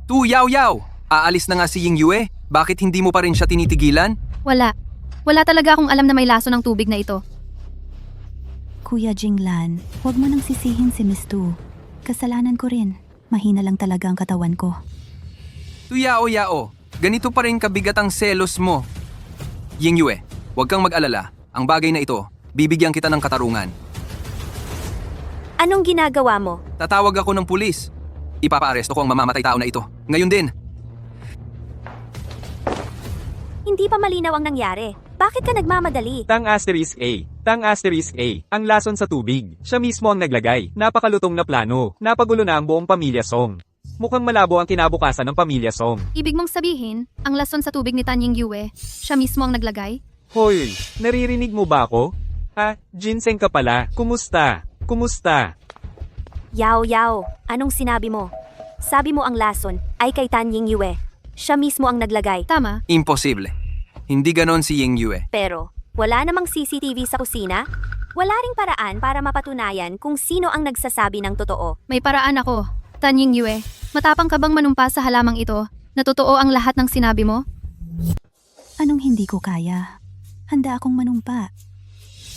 Tu Yao! Aalis na nga si Yingyue. Bakit hindi mo pa rin siya tinitigilan? Wala. Wala talaga akong alam na may laso ng tubig na ito. Kuya Jinglan, huwag mo nang sisihin si Miss Tu. Kasalanan ko rin. Mahina lang talaga ang katawan ko. Tu Yao, ganito pa rin kabigat ang selos mo. Yingyue, huwag kang mag-alala. Ang bagay na ito, bibigyan kita ng katarungan. Anong ginagawa mo? Tatawag ako ng pulis. Ipapaaresto ko ang mamamatay tao na ito. Ngayon din. Hindi pa malinaw ang nangyari. Bakit ka nagmamadali? Tang asterisk A. Ang lason sa tubig. Siya mismo ang naglagay. Napakalutong na plano. Napagulo na ang buong pamilya Song. Mukhang malabo ang kinabukasan ng pamilya Song. Ibig mong sabihin, ang lason sa tubig ni Tan Yingyue, siya mismo ang naglagay? Hoy, naririnig mo ba ako? Ginseng ka pala. Kumusta? Yao, anong sinabi mo? Sabi mo ang lason ay kay Tan Yingyue. Siya mismo ang naglagay. Tama. Imposible. Hindi ganon si Yingyue. Pero, wala namang CCTV sa kusina? Wala ring paraan para mapatunayan kung sino ang nagsasabi ng totoo. May paraan ako. Tan Yingyue, matapang ka bang manumpa sa halamang ito na totoo ang lahat ng sinabi mo? Anong hindi ko kaya? Handa akong manumpa.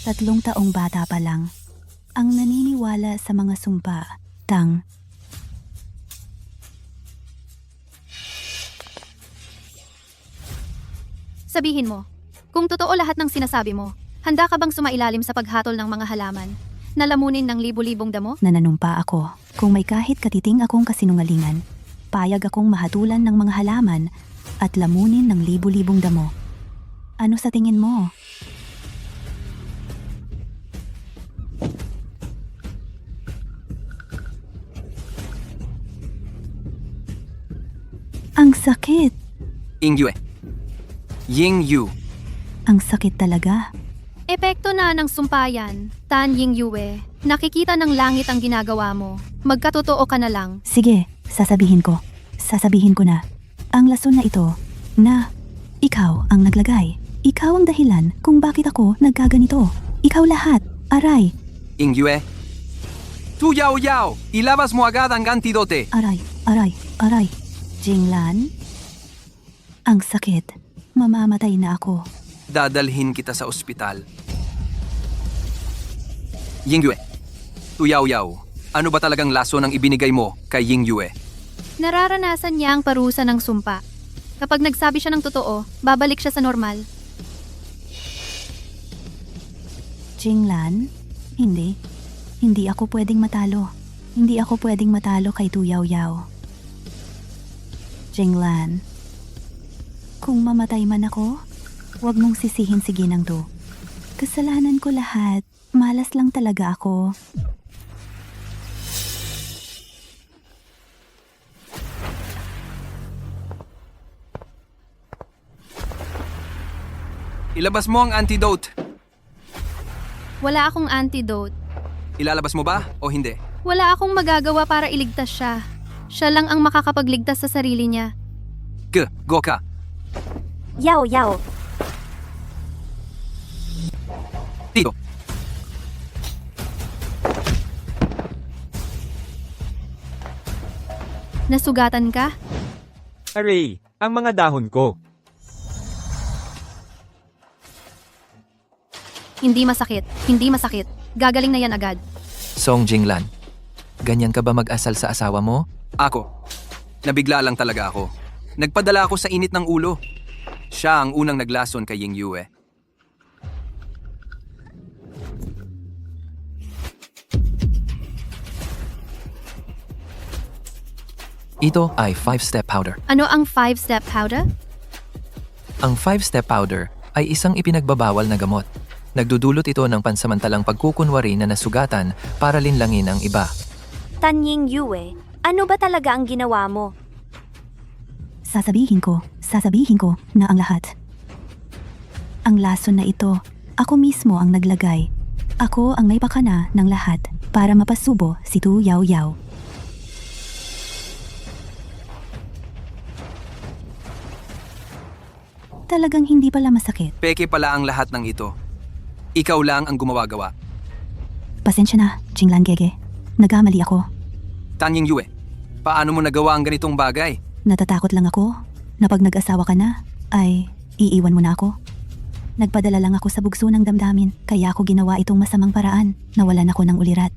3 taong bata pa lang. Ang naniniwala sa mga sumpa. Tang. Sabihin mo, kung totoo lahat ng sinasabi mo, handa ka bang sumailalim sa paghatol ng mga halaman? Nalamunin ng libo-libong damo? Nananumpa ako. Kung may kahit katiting akong kasinungalingan, payag akong mahatulan ng mga halaman at lamunin ng libo-libong damo. Ano sa tingin mo? Ang sakit. Yingyu. Ang sakit talaga. Epekto na ng sumpayan, Tan Yingyue. Nakikita ng langit ang ginagawa mo. Magkatotoo ka na lang. Sige, sasabihin ko. Sasabihin ko na. Ang lason na ito, na ikaw ang naglagay. Ikaw ang dahilan kung bakit ako nagkaganito. Ikaw lahat. Aray, Yingyue. Tu Yao! Ilabas mo agad ang antidote. aray. Jinglan? Ang sakit. Mamamatay na ako. Dadalhin kita sa ospital. Yingyue, Tuyaw-yaw, ano ba talagang laso ng ibinigay mo kay Ying Yue? Nararanasan niya ang parusa ng sumpa. Kapag nagsabi siya ng totoo, babalik siya sa normal. Jinglan? Hindi. Hindi ako pwedeng matalo. Hindi ako pwedeng matalo kay Tuyaw Yaw. Jinglan. Kung mamatay man ako, huwag mong sisihin si Ginang to. Kasalanan ko lahat. Malas lang talaga ako. Ilabas mo ang antidote. Wala akong antidote. Ilalabas mo ba o hindi? Wala akong magagawa para iligtas siya. Siya lang ang makakapagligtas sa sarili niya. Go ka. Yao, yao. Dito. Nasugatan ka? Aray, ang mga dahon ko. Hindi masakit. Hindi masakit. Gagaling na yan agad. Song Jinglan, ganyan ka ba mag-asal sa asawa mo? Ako. Nabigla lang talaga ako. Nagpadala ako sa init ng ulo. Siya ang unang naglason kay Ying Yue. Ito ay 5-step powder. Ano ang 5-step powder? Ang 5-step powder ay isang ipinagbabawal na gamot. Nagdudulot ito ng pansamantalang pagkukunwari na nasugatan para linlangin ang iba. Tan Ying Yue, ano ba talaga ang ginawa mo? Sasabihin ko na ang lahat. Ang lason na ito, ako mismo ang naglagay. Ako ang may pakana ng lahat para mapasubo si Tuyaw Yaw. Talagang hindi pala masakit. Peke pala ang lahat ng ito. Ikaw lang ang gumawa-gawa. Pasensya na, Jinglan Gege. Nagkamali ako. Tan Ying Yue, paano mo nagawa ang ganitong bagay? Natatakot lang ako na pag nag-asawa ka na, ay iiwan mo na ako. Nagpadala lang ako sa bugso ng damdamin, kaya ako ginawa itong masamang paraan. Nawalan ako ng ulirat.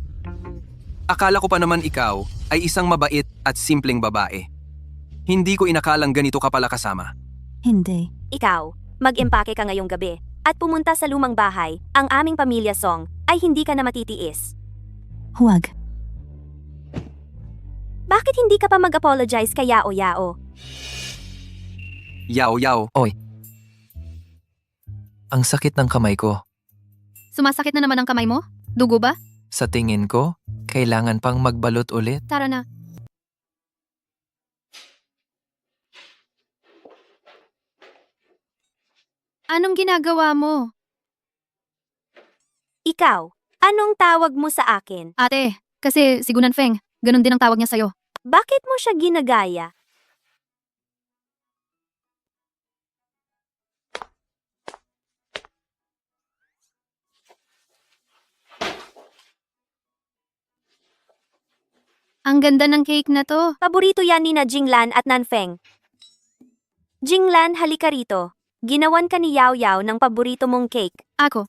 Akala ko pa naman ikaw ay isang mabait at simpleng babae. Hindi ko inakalang ganito ka pala kasama. Hindi. Ikaw, mag-empake ka ngayong gabi at pumunta sa lumang bahay. Ang aming pamilya Song ay hindi ka na matitiis. Huwag. Bakit hindi ka pa mag-apologize kay Yao Yao? Yao-yao. Ang sakit ng kamay ko. Sumasakit na naman ang kamay mo? Dugo ba? Sa tingin ko, kailangan pang magbalot ulit. Tara na. Anong ginagawa mo? Ikaw, anong tawag mo sa akin? Ate, kasi si Gunan Feng, ganun din ang tawag niya sa'yo. Bakit mo siya ginagaya? Ang ganda ng cake na to. Paborito yan ni na Jinglan at Nanfeng. Jinglan, halika rito. Ginawan ka ni Yao Yao ng paborito mong cake. Ako.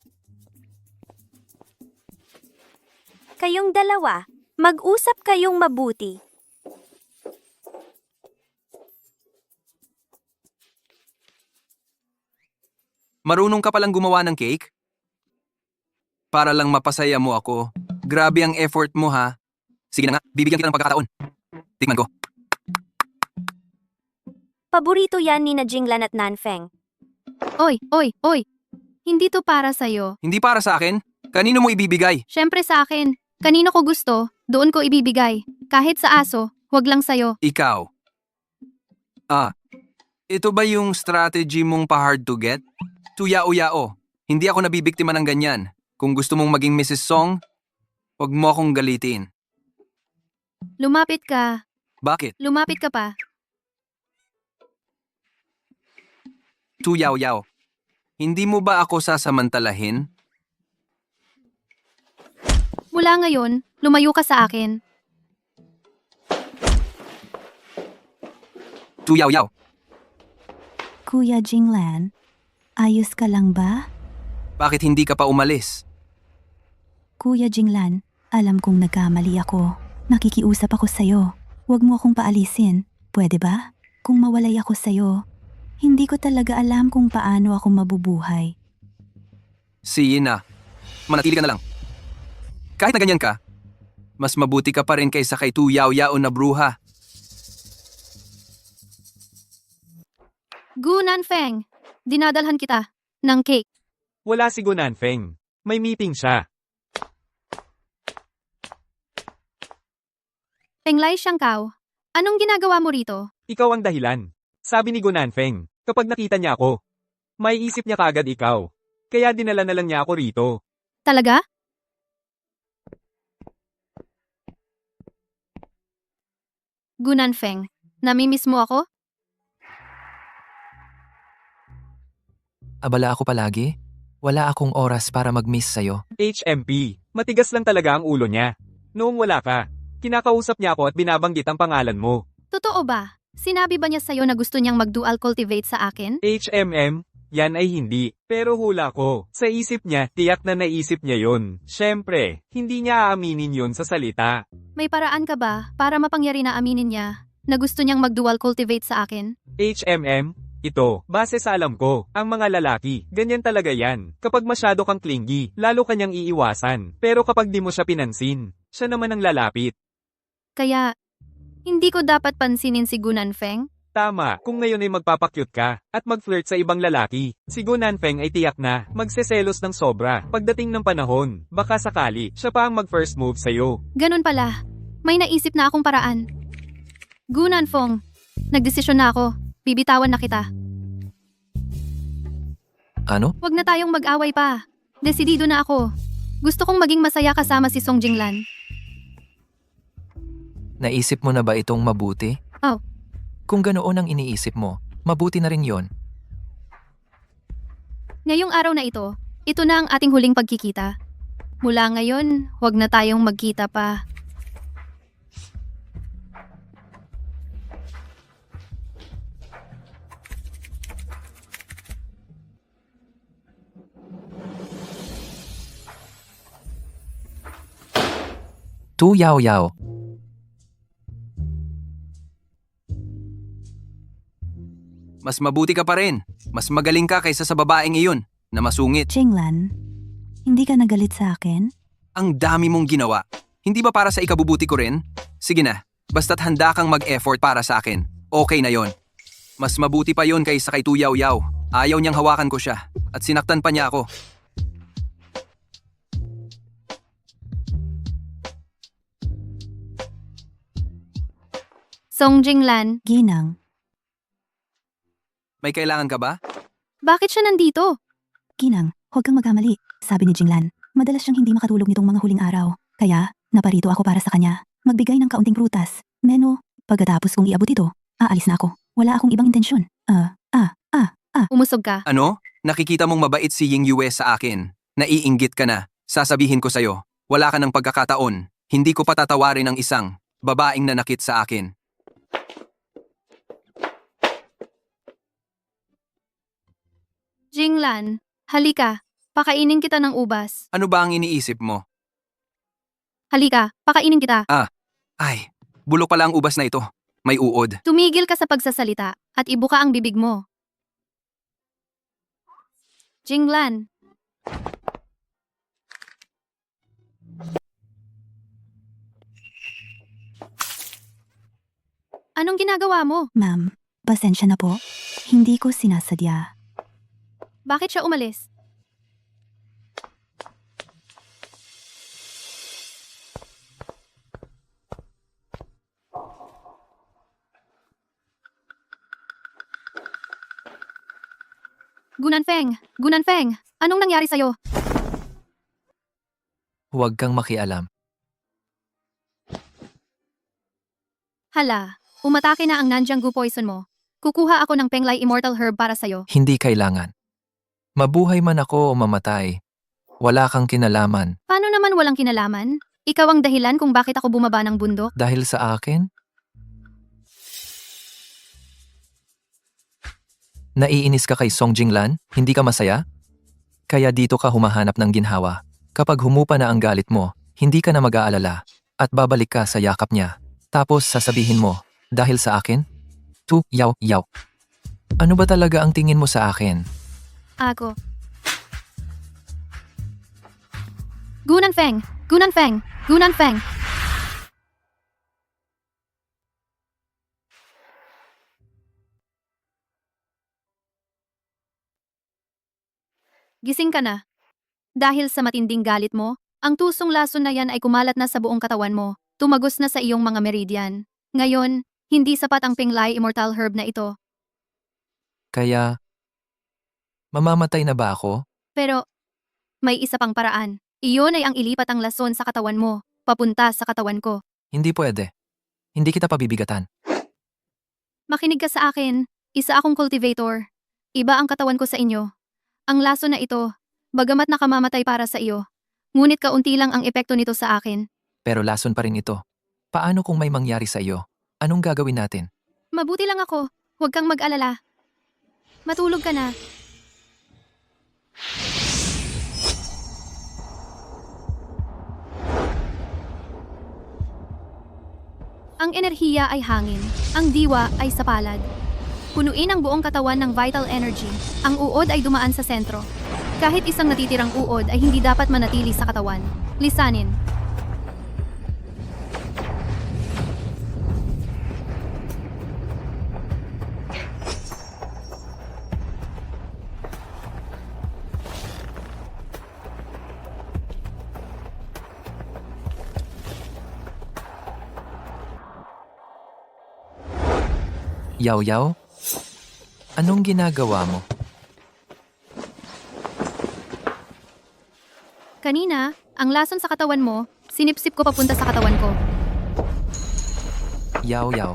Kayong dalawa, mag-usap kayong mabuti. Marunong ka palang gumawa ng cake? Para lang mapasaya mo ako. Grabe ang effort mo ha. Sige na nga, bibigyan kita ng pagkakataon. Tikman ko. Paborito yan ni na Jinglan at Nanfeng. Oy. Hindi to para sa'yo. Hindi para sa akin. Kanino mo ibibigay? Siyempre sa akin. Kanino ko gusto, doon ko ibibigay. Kahit sa aso, wag lang sa'yo. Ikaw. Ito ba yung strategy mong pa-hard to get? Tuyao-yao. Hindi ako nabibiktima ng ganyan. Kung gusto mong maging Mrs. Song, wag mo akong galitin. Lumapit ka. Bakit? Lumapit ka pa. Tuyao-yao. Hindi mo ba ako sasamantalahin? Mula ngayon, lumayo ka sa akin. Tuyao-yao. Kuya Jinglan, ayos ka lang ba? Bakit hindi ka pa umalis? Kuya Jinglan, Alam kong nagkamali ako. Nakikiusap ako sa'yo. Huwag mo akong paalisin. Pwede ba? Kung mawalay ako sa'yo, hindi ko talaga alam kung paano ako mabubuhay. Si Yina, manatili ka na lang. Kahit na ganyan ka, mas mabuti ka pa rin kaysa kay Tu Yao Yao na bruha. Gu Nanfeng, dinadalhan kita ng cake. Wala si Gunanfeng. May meeting siya. Penglai Xiangkao, anong ginagawa mo rito? Ikaw ang dahilan. Sabi ni Gunanfeng, kapag nakita niya ako, may isip niya kagad ikaw. Kaya dinala na lang niya ako rito. Talaga? Gu Nanfeng, namimiss mo ako? Abala ako palagi. Wala akong oras para mag-miss sa'yo. HMP, matigas lang talaga ang ulo niya. Noong wala ka, kinakausap niya ako at binabanggit ang pangalan mo. Totoo ba? Sinabi ba niya sa'yo na gusto niyang mag-dual cultivate sa akin? HMM, yan ay hindi. Pero hula ko. Sa isip niya, tiyak na naisip niya yon. Siyempre, hindi niya aaminin yon sa salita. May paraan ka ba para mapangyari na aminin niya na gusto niyang mag-dual cultivate sa akin? HMM, ito, base sa alam ko, ang mga lalaki, ganyan talaga yan. Kapag masyado kang clingy, lalo kanyang iiwasan. Pero kapag di mo siya pinansin, siya naman ang lalapit. Kaya, hindi ko dapat pansinin si Gu Nanfeng? Tama, kung ngayon ay magpapakyut ka, at mag-flirt sa ibang lalaki, si Gunanfeng ay tiyak na, magseselos ng sobra. Pagdating ng panahon, baka sakali, siya pa ang mag-first move sa'yo. Ganun pala. May naisip na akong paraan. Gu Nanfeng, nagdesisyon na ako. Bibitawan na kita. Ano? Huwag na tayong mag-away pa. Desidido na ako. Gusto kong maging masaya kasama si Song Jinglan. Naisip mo na ba itong mabuti? Oh. Kung ganoon ang iniisip mo, mabuti na rin yon. Ngayong araw na ito na ang ating huling pagkikita. Mula ngayon, huwag na tayong magkita pa. Tu Yao Yao. Mas mabuti ka pa rin. Mas magaling ka kaysa sa babaeng iyon na masungit. Jinglan, hindi ka nagalit sa akin? Ang dami mong ginawa. Hindi ba para sa ikabubuti ko rin? Sige na, basta't handa kang mag-effort para sa akin. Okay na yon. Mas mabuti pa yon kaysa kay Tu Yao Yao. Ayaw niyang hawakan ko siya at sinaktan pa niya ako. Song Jinglan, Ginang, May kailangan ka ba? bakit siya nandito? Ginang, huwag kang magkamali. Sabi ni Jinglan, madalas siyang hindi makatulog nitong mga huling araw. Kaya, naparito ako para sa kanya. Magbigay ng kaunting prutas, menu. Pagkatapos kong iabot ito, aalis na ako. Wala akong ibang intensyon. Umusog ka. Ano? Nakikita mong mabait si Ying Yue sa akin. Naiinggit ka na. Sasabihin ko sa'yo, wala ka ng pagkakataon. Hindi ko patatawarin ang isang babaeng nanakit sa akin. Jinglan, halika. Pakainin kita ng ubas. Ano ba ang iniisip mo? Halika, pakainin kita. Ay, bulok pala ang ubas na ito. May uod. Tumigil ka sa pagsasalita at ibuka ang bibig mo. Jinglan, anong ginagawa mo? Ma'am, pasensya na po. Hindi ko sinasadya. Bakit siya umalis? Gunanfeng, anong nangyari sa'yo? Huwag kang makialam. Hala, umatake na ang Nanjianggu poison mo. Kukuha ako ng Penglai Immortal Herb para sa'yo. Hindi kailangan. Mabuhay man ako o mamatay, wala kang kinalaman. Paano naman walang kinalaman? Ikaw ang dahilan kung bakit ako bumaba ng bundok? Dahil sa akin? Naiinis ka kay Song Jinglan? Hindi ka masaya? Kaya dito ka humahanap ng ginhawa. Kapag humupa na ang galit mo, Hindi ka na mag-aalala at babalik ka sa yakap niya. Tapos sasabihin mo, dahil sa akin? Tu, yaw, yaw. Ano ba talaga ang tingin mo sa akin? Ako. Gunan Feng! Gunan Feng! Gunan Feng! Gising ka na. Dahil sa matinding galit mo, ang tusong lason na yan ay kumalat na sa buong katawan mo, tumagos na sa iyong mga meridian. Ngayon, hindi sapat ang Penglai Immortal Herb na ito. Kaya, mamamatay na ba ako? Pero, may isa pang paraan. Iyon ay ang ilipat ang lason sa katawan mo, papunta sa katawan ko. Hindi pwede. Hindi kita pabibigatan. Makinig ka sa akin, isa akong cultivator. Iba ang katawan ko sa inyo. Ang lason na ito, bagamat nakamamatay para sa iyo, ngunit kaunti lang ang epekto nito sa akin. Pero lason pa rin ito. Paano kung may mangyari sa iyo? Anong gagawin natin? Mabuti lang ako, huwag kang mag-alala. Matulog ka na. Ang enerhiya ay hangin, ang diwa ay sapalad. Punuin ang buong katawan ng vital energy. Ang uod ay dumaan sa sentro. Kahit isang natitirang uod ay hindi dapat manatili sa katawan. Lisanin. Yaw, yaw? Anong ginagawa mo? Kanina, ang lason sa katawan mo, sinipsip ko papunta sa katawan ko. Yaw, yaw.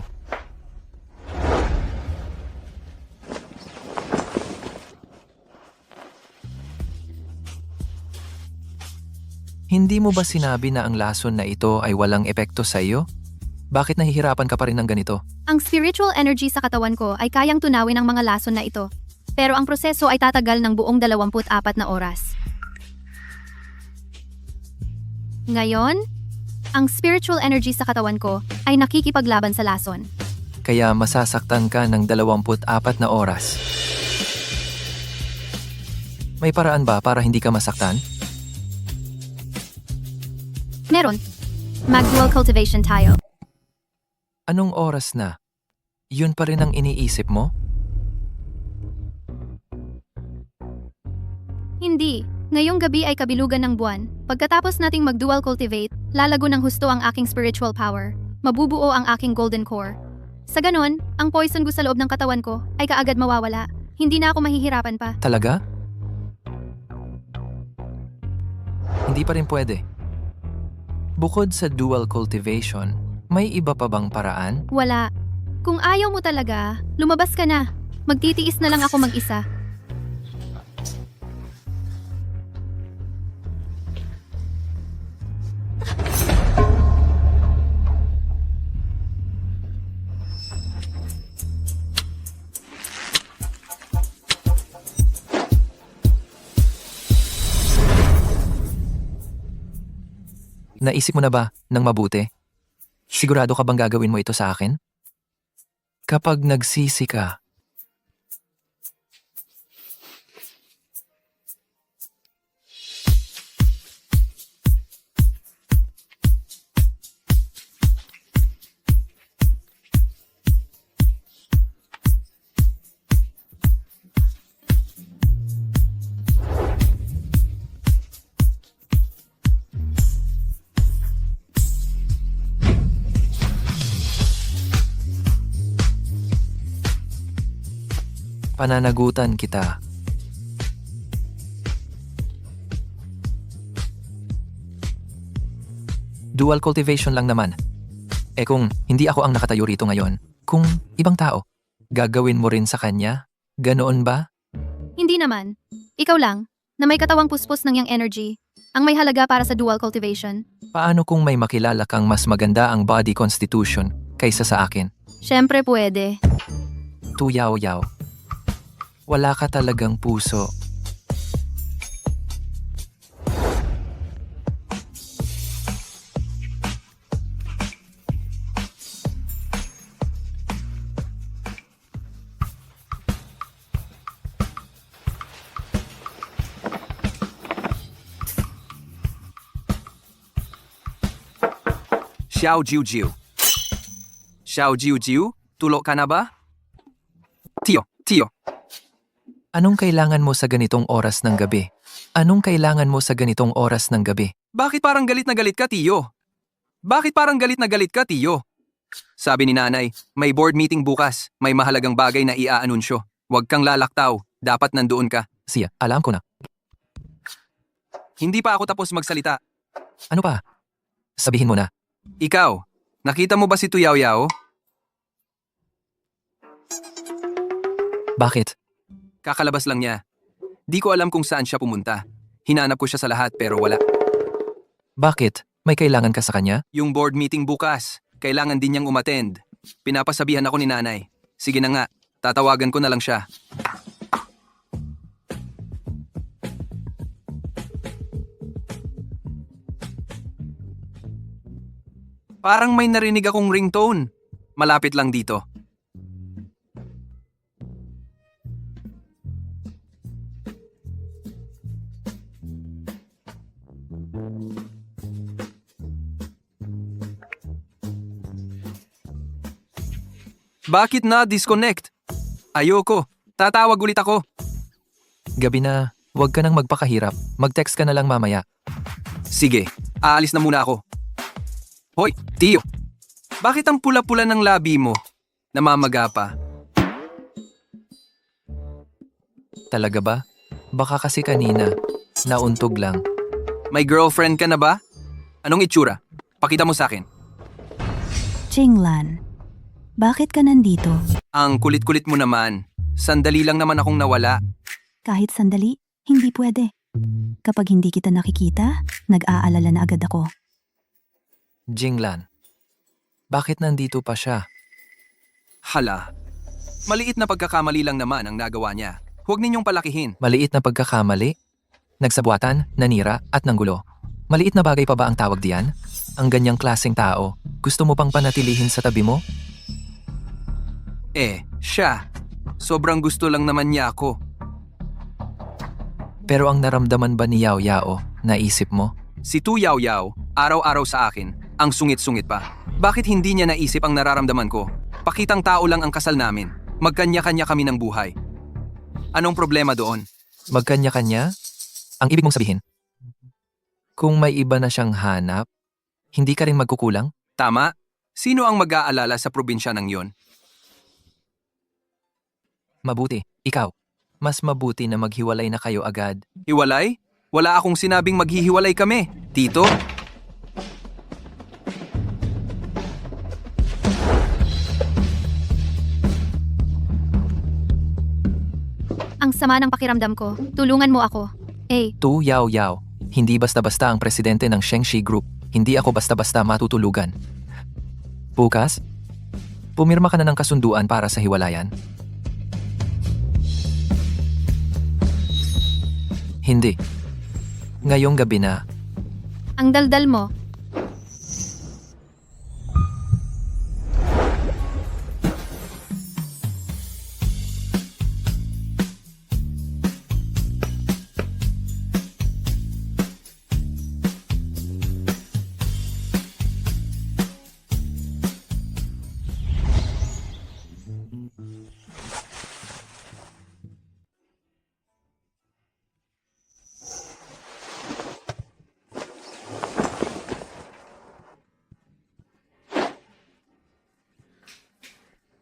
Hindi mo ba sinabi na ang lason na ito ay walang epekto sa iyo? Bakit nahihirapan ka pa rin ng ganito? Ang spiritual energy sa katawan ko ay kayang tunawin ang mga lason na ito. Pero ang proseso ay tatagal ng buong 24 na oras. Ngayon, ang spiritual energy sa katawan ko ay nakikipaglaban sa lason. Kaya masasaktan ka ng 24 na oras. May paraan ba para hindi ka masaktan? Meron. Mag-dual cultivation tayo. Anong oras na? Yun pa rin ang iniisip mo? Hindi. Ngayong gabi ay kabilugan ng buwan. Pagkatapos nating mag-dual cultivate, lalago ng husto ang aking spiritual power. Mabubuo ang aking golden core. Sa ganon, ang poison gu sa loob ng katawan ko ay kaagad mawawala. Hindi na ako mahihirapan pa. Talaga? Hindi pa rin pwede. Bukod sa dual cultivation, may iba pa bang paraan? Wala. Kung ayaw mo talaga, lumabas ka na. Magtitiis na lang ako mag-isa. Naisip mo na ba ng mabuti? Sigurado ka bang gagawin mo ito sa akin? Kapag nagsisi ka, pananagutan kita. Dual cultivation lang naman. Eh kung hindi ako ang nakatayo rito ngayon, kung ibang tao, gagawin mo rin sa kanya? Ganoon ba? Hindi naman. Ikaw lang, na may katawang puspos ng yang energy, ang may halaga para sa dual cultivation. Paano kung may makilala kang mas maganda ang body constitution kaysa sa akin? Siyempre pwede. Tuyaw-yaw. Wala ka talagang puso. Xiao Jiu. Xiao Jiu, tulo ka na ba? Tio. Anong kailangan mo sa ganitong oras ng gabi? Anong kailangan mo sa ganitong oras ng gabi? Bakit parang galit na galit ka, Tio? Bakit parang galit na galit ka, Tio? Sabi ni nanay, may board meeting bukas. May mahalagang bagay na iaanunsyo. Huwag kang lalaktaw. Dapat nandoon ka. Siya, alam ko na. Hindi pa ako tapos magsalita. Ano pa? Sabihin mo na. Ikaw, nakita mo ba si Tuyaw Yao? Bakit? Kakalabas lang niya. Di ko alam kung saan siya pumunta. Hinanap ko siya sa lahat pero wala. Bakit? May kailangan ka sa kanya? Yung board meeting bukas, kailangan din niyang umattend. Pinapasabihan ako ni nanay. Sige na nga, tatawagan ko na lang siya. Parang may narinig akong ringtone. Malapit lang dito. Bakit na disconnect? Ayoko. Tatawag ulit ako. Gabi na, huwag ka nang magpakahirap. Mag-text ka na lang mamaya. Sige, aalis na muna ako. Hoy, Tio. Bakit ang pula-pula ng labi mo? Namamaga pa. Talaga ba? Baka kasi kanina, nauntog lang. May girlfriend ka na ba? Anong itsura? Pakita mo sa akin. Jinglan, bakit ka nandito? Ang kulit-kulit mo naman. Sandali lang naman akong nawala. Kahit sandali, hindi pwede. Kapag hindi kita nakikita, nag-aalala na agad ako. Jinglan, bakit nandito pa siya? Hala. Maliit na pagkakamali lang naman ang nagawa niya. Huwag ninyong palakihin. Maliit na pagkakamali? Nagsabuatan, nanira, at nanggulo. Maliit na bagay pa ba ang tawag diyan? Ang ganyang klaseng tao, gusto mo pang panatilihin sa tabi mo? Siya. Sobrang gusto lang naman niya ako. Pero ang naramdaman ba ni Yao Yao, naisip mo? Si Tu Yao Yao, araw-araw sa akin, ang sungit-sungit pa. Bakit hindi niya naisip ang nararamdaman ko? Pakitang tao lang ang kasal namin. Magkanya-kanya kami ng buhay. Anong problema doon? Magkanya-kanya? Ang ibig mong sabihin? Kung may iba na siyang hanap, hindi ka rin magkukulang? Tama? Sino ang mag-aalala sa probinsya ng yon? Mabuti, ikaw. Mas mabuti na maghiwalay na kayo agad. Hiwalay? Wala akong sinabing maghihiwalay kami, Tito. Ang sama ng pakiramdam ko. Tulungan mo ako. Tu Yao Yao, hindi basta-basta ang presidente ng Shengxi Group. Hindi ako basta-basta matutulugan. Bukas, pumirma ka na ng kasunduan para sa hiwalayan. Hindi. Ngayong gabi na. Ang daldal mo.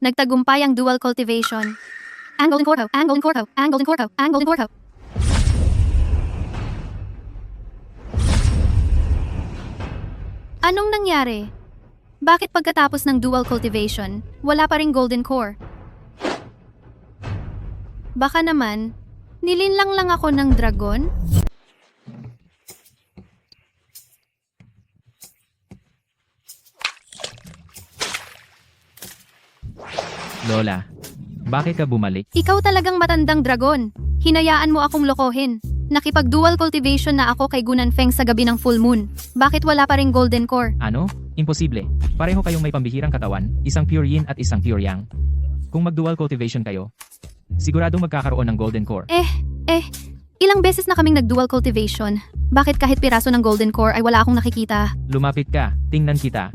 Nagtagumpay ang dual cultivation. Angle and Corto, Angle and Corto, Angle and Corto, Angle and Corto. Anong nangyari? Bakit pagkatapos ng dual cultivation, wala pa ring golden core? Baka naman, nilinlang lang ako ng dragon? Lola, bakit ka bumalik? Ikaw talagang matandang dragon. Hinayaan mo akong lokohin. Nakipag-dual cultivation na ako kay Gunan Feng sa gabi ng full moon. Bakit wala pa ring golden core? Ano? Imposible. Pareho kayong may pambihirang katawan, isang pure yin at isang pure yang. Kung mag-dual cultivation kayo, siguradong magkakaroon ng golden core. Ilang beses na kaming nag-dual cultivation. Bakit kahit piraso ng golden core ay wala akong nakikita? Lumapit ka, tingnan kita.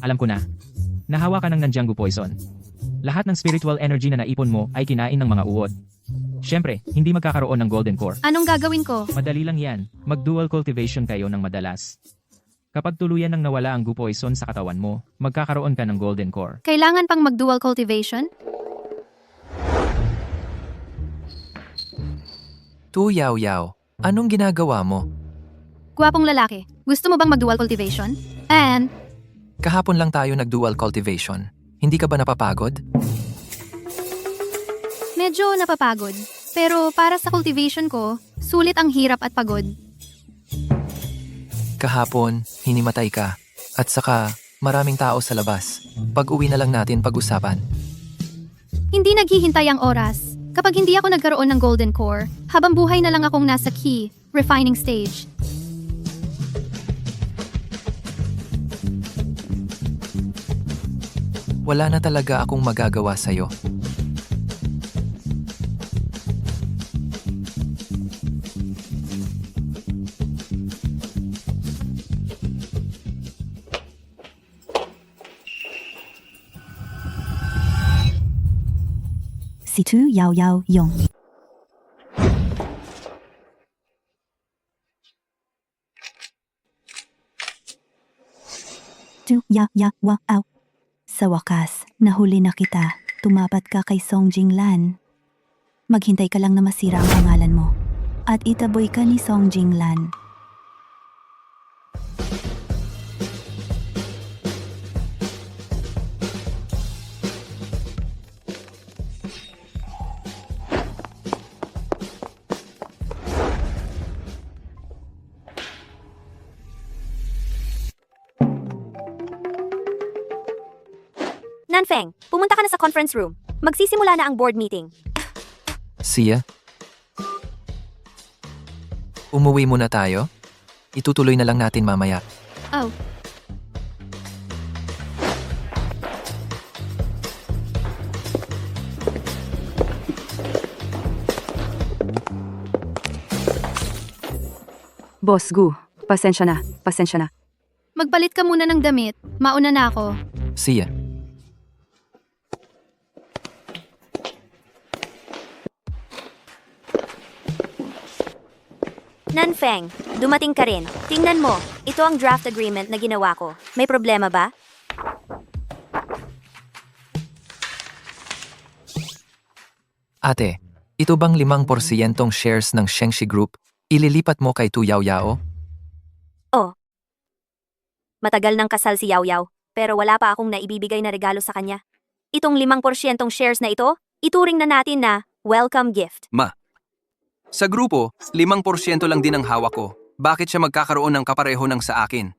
Alam ko na. Nahawa ka ng Nanjianggu poison. Lahat ng spiritual energy na naipon mo ay kinain ng mga uod. Siyempre, hindi magkakaroon ng golden core. Anong gagawin ko? Madali lang yan. Mag-dual cultivation kayo ng madalas. Kapag tuluyan nang nawala ang gu poison sa katawan mo, magkakaroon ka ng golden core. Kailangan pang mag-dual cultivation? Tu Yao Yao, anong ginagawa mo? Gwapong lalaki, gusto mo bang mag-dual cultivation? And, Kahapon lang tayo nag-dual cultivation. Hindi ka ba napapagod? medyo napapagod. Pero para sa cultivation ko, sulit ang hirap at pagod. Kahapon, hinimatay ka. At saka, maraming tao sa labas. Pag-uwi na lang natin pag-usapan. Hindi naghihintay ang oras. Kapag hindi ako nagkaroon ng golden core, habang buhay na lang akong nasa key, refining stage. Wala na talaga akong magagawa sa'yo. Si Tu Yao Yao Yong. Tu Ya Ya Wa Au. Sa wakas, nahuli na kita. Tumapat ka kay Song Jinglan. Maghintay ka lang na masira ang pangalan mo. At itaboy ka ni Song Jinglan. Nanfeng, pumunta ka na sa conference room. Magsisimula na ang board meeting. Siya? Umuwi muna tayo? Itutuloy na lang natin mamaya. Oh, Boss Gu, pasensya na, pasensya na. magpalit ka muna ng damit. Mauna na ako. Siya. Nanfeng, dumating ka rin. Tingnan mo, ito ang draft agreement na ginawa ko. May problema ba? Ate, ito bang 5% shares ng Shengshi Group ililipat mo kay Tu Yao Yao? Matagal nang kasal si Yao Yao, pero wala pa akong naibibigay na regalo sa kanya. Itong 5% shares na ito, ituring na natin na welcome gift. Sa grupo, 5% lang din ang hawak ko. Bakit siya magkakaroon ng kapareho ng sa akin?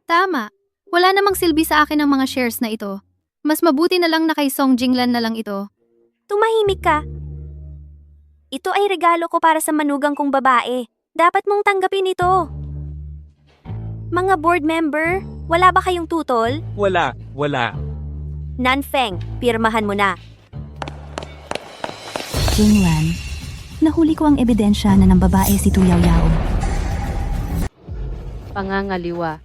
Tama. Wala namang silbi sa akin ang mga shares na ito. Mas mabuti na lang na kay Song Jinglan na lang ito. Tumahimik ka. Ito ay regalo ko para sa manugang kong babae. Dapat mong tanggapin ito. Mga board member, wala ba kayong tutol? Wala. Nanfeng, pirmahan mo na. Jinglan, nahuli ko ang ebidensya na ng babae si Tu Yao Yao. Pangangaliwa.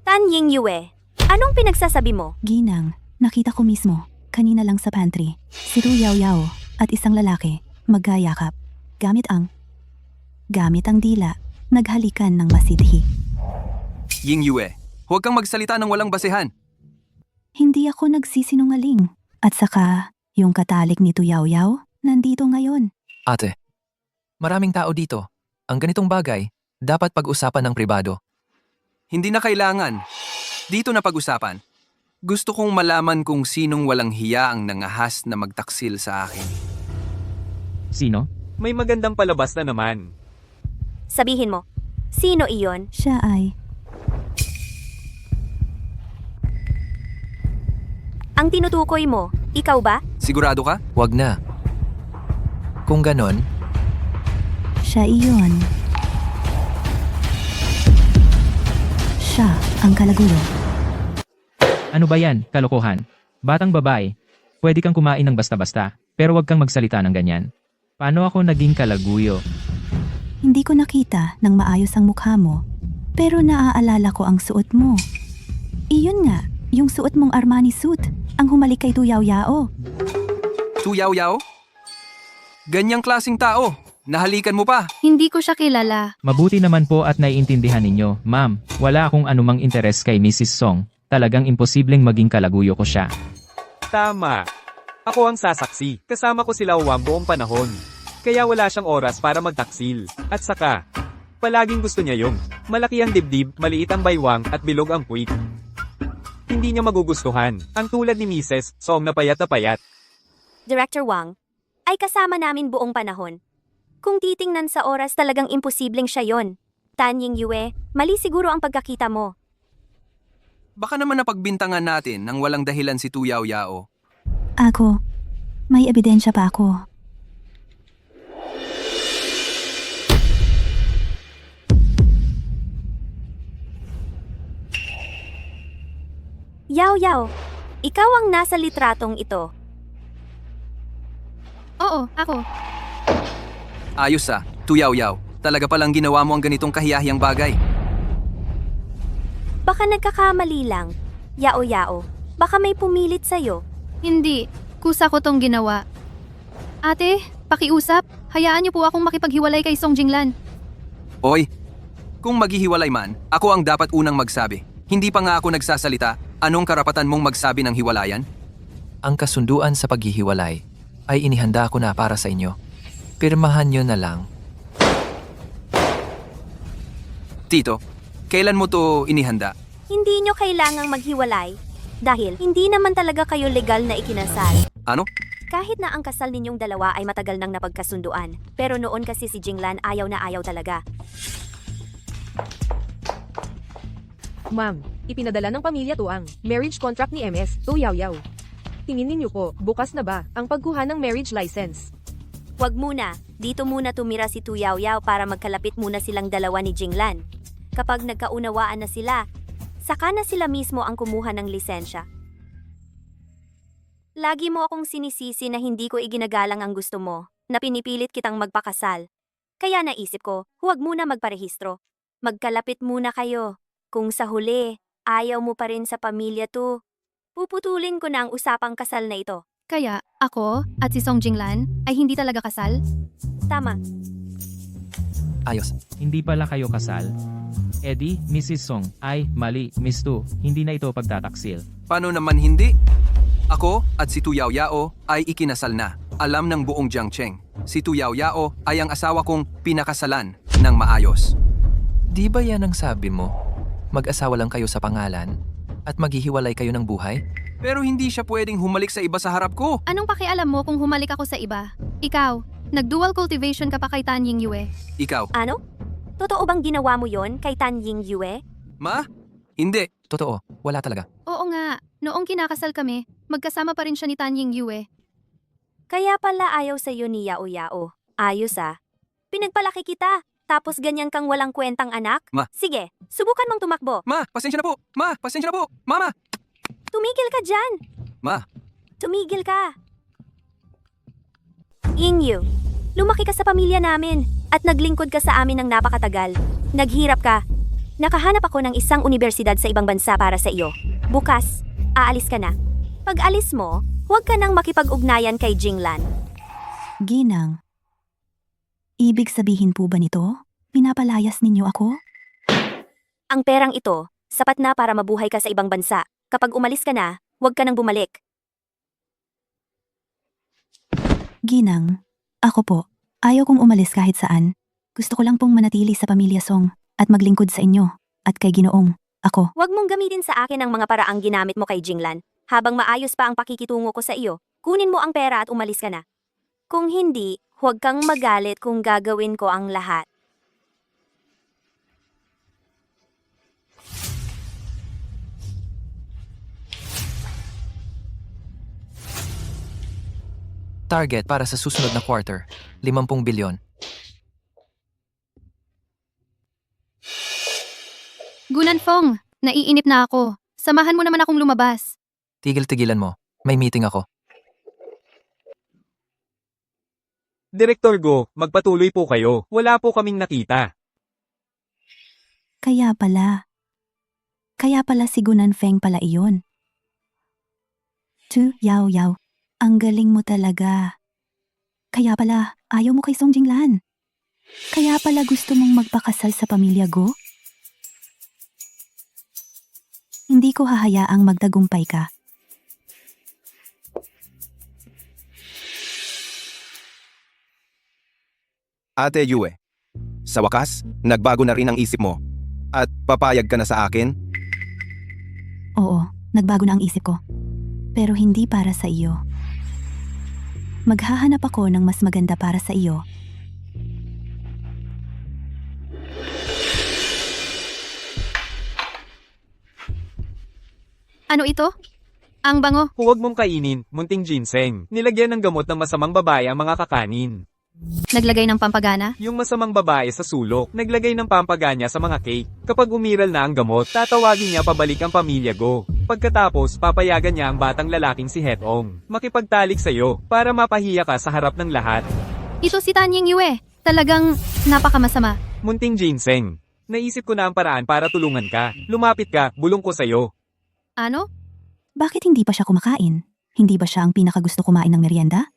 Tan Yingyue, anong pinagsasabi mo? Ginang, nakita ko mismo, kanina lang sa pantry. Si Tu Yao Yao at isang lalaki, magkayakap. Gamit ang dila, naghalikan ng masidhi. Ying Yue, huwag kang magsalita ng walang basehan. Hindi ako nagsisinungaling. At saka, yung katalik ni Tu Yao Yao, nandito ngayon. Ate, maraming tao dito. Ang ganitong bagay, dapat pag-usapan ng pribado. Hindi na kailangan. Dito na pag-usapan. Gusto kong malaman kung sinong walang hiya ang nangahas na magtaksil sa akin. Sino? May magandang palabas na naman. Sabihin mo, sino iyon? Siya ay, Ang tinutukoy mo, ikaw ba? Sigurado ka? Wag na. Kung ganon, siya iyon. Siya ang kalagulo. Ano ba yan, kalokohan? Batang babae, pwede kang kumain ng basta-basta, pero wag kang magsalita ng ganyan. Paano ako naging kalaguyo? Hindi ko nakita ng maayos ang mukha mo, pero naaalala ko ang suot mo. Iyon Yun nga, yung suot mong Armani suit, ang humalik kay Tuyaw Yao. Tuyaw-yaw? Ganyang klasing tao. Nahalikan mo pa. Hindi ko siya kilala. Mabuti naman po at naiintindihan ninyo, ma'am. Wala akong anumang interes kay Mrs. Song. Talagang imposibleng maging kalaguyo ko siya. Tama. Ako ang sasaksi. Kasama ko sila Wang buong panahon. Kaya wala siyang oras para magtaksil. At saka, palaging gusto niya yung malaki ang dibdib, maliit ang baywang, at bilog ang puwit. Hindi niya magugustuhan. Ang tulad ni Mrs. Song na payat. Director Wang, ay kasama namin buong panahon. Kung titingnan sa oras talagang imposibleng siya yon. Tan Yingyue, mali siguro ang pagkakita mo. Baka naman napagbintangan natin nang walang dahilan si Tuyaw-yao. Ako, may ebidensya pa ako. Yao Yao, ikaw ang nasa litratong ito. Oo, ako. Ayos Tuyaw-yaw. Talaga palang ginawa mo ang ganitong kahiyahiyang bagay. Baka nagkakamali lang. Yao Yao, baka may pumilit sa'yo. Hindi. Kusa ko tong ginawa. Ate, pakiusap. Hayaan niyo po akong makipaghiwalay kay Song Jinglan. Oy, kung maghihiwalay man, ako ang dapat unang magsabi. Hindi pa nga ako nagsasalita. Anong karapatan mong magsabi ng hiwalayan? Ang kasunduan sa paghihiwalay ay inihanda ko na para sa inyo. Pirmahan nyo na lang. Tito, kailan mo to inihanda? Hindi nyo kailangang maghiwalay. Dahil hindi naman talaga kayo legal na ikinasal. Ano? Kahit na ang kasal ninyong dalawa ay matagal nang napagkasunduan. Pero noon kasi si Jinglan ayaw na ayaw talaga. Ma'am, ipinadala ng pamilya to ang marriage contract ni MS, Tuyaw Yao. Tingin ninyo po, bukas na ba ang pagkuha ng marriage license? Wag muna, dito muna tumira si Tuyaw Yao para magkalapit muna silang dalawa ni Jinglan. Kapag nagkaunawaan na sila, saka na sila mismo ang kumuha ng lisensya. Lagi mo akong sinisisi na hindi ko iginagalang ang gusto mo, na pinipilit kitang magpakasal. Kaya naisip ko, huwag muna magparehistro. Magkalapit muna kayo. Kung sa huli, ayaw mo pa rin sa pamilya to, puputulin ko na ang usapang kasal na ito. Kaya, ako at si Song Jinglan ay hindi talaga kasal? Tama. Ayos. Hindi pala kayo kasal? Eddie, Mrs. Song, ay, mali, Miss Tu, hindi na ito pagtataksil. Paano naman hindi? Ako at si Tuyaw-yao ay ikinasal na. Alam ng buong Jiangcheng. Si Tuyaw-yao ay ang asawa kong pinakasalan ng maayos. Di ba yan ang sabi mo? Mag-asawa lang kayo sa pangalan at maghihiwalay kayo ng buhay? Pero hindi siya pwedeng humalik sa iba sa harap ko. Anong pakialam mo kung humalik ako sa iba? Ikaw, nag-dual cultivation ka pa kay Tan Yingyue. Ikaw, Ano? Totoo bang ginawa mo yon kay Tan Yingyue? ma? Hindi. Totoo, wala talaga. Oo nga, noong kinakasal kami, magkasama pa rin siya ni Tan Yingyue. Kaya pala ayaw sa'yo ni Yao Yao. Ayos Pinagpalaki kita, tapos ganyan kang walang kwentang anak? Ma. Sige, subukan mong tumakbo. Ma, pasensya na po. Ma, pasensya na po. Mama. Tumigil ka dyan! Ma, Tumigil ka! Yingyu, lumaki ka sa pamilya namin at naglingkod ka sa amin ng napakatagal. Naghirap ka. Nakahanap ako ng isang universidad sa ibang bansa para sa iyo. Bukas, aalis ka na. Pag alis mo, huwag ka nang makipag-ugnayan kay Jinglan. Ginang, ibig sabihin po ba nito? Pinapalayas ninyo ako? Ang perang ito, sapat na para mabuhay ka sa ibang bansa. Kapag umalis ka na, huwag ka nang bumalik. Ginang, ako po, ayaw kong umalis kahit saan. Gusto ko lang pong manatili sa pamilya Song at maglingkod sa inyo at kay Ginoong, ako. Huwag mong gamitin sa akin ang mga paraang ginamit mo kay Jinglan. Habang maayos pa ang pakikitungo ko sa iyo, kunin mo ang pera at umalis ka na. Kung hindi, huwag kang magalit kung gagawin ko ang lahat. Target para sa susunod na quarter, 50 bilyon. Gunanfong, naiinip na ako. Samahan mo naman akong lumabas. Tigil-tigilan mo, may meeting ako. Direktor Go, magpatuloy po kayo. Wala po kaming nakita. Kaya pala. Kaya pala si Gunan Feng pala iyon. Tu Yao Yao, ang galing mo talaga. Kaya pala, ayaw mo kay Song Jinglan. Kaya pala gusto mong magpakasal sa pamilya Go? Hindi ko hahayaang magtagumpay ka. Ate Yue, sa wakas, nagbago na rin ang isip mo. At papayag ka na sa akin? Oo, nagbago na ang isip ko. Pero hindi para sa iyo. Maghahanap ako ng mas maganda para sa iyo. Ano ito? Ang bango. Huwag mong kainin, munting ginseng. Nilagyan ng gamot ng masamang babae ang mga kakanin. Naglagay ng pampagana? Yung masamang babae sa sulok, naglagay ng pampaganya sa mga cake. Kapag umiral na ang gamot, tatawagin niya pabalik ang pamilya Go. Pagkatapos, papayagan niya ang batang lalaking si Hetong makipagtalik sa'yo para mapahiya ka sa harap ng lahat. Ito si Tanying Yue. Talagang napakamasama. Munting ginseng. Naisip ko na ang paraan para tulungan ka. Lumapit ka, bulong ko sa'yo. Ano? Bakit hindi pa siya kumakain? Hindi ba siya ang pinakagusto kumain ng merienda?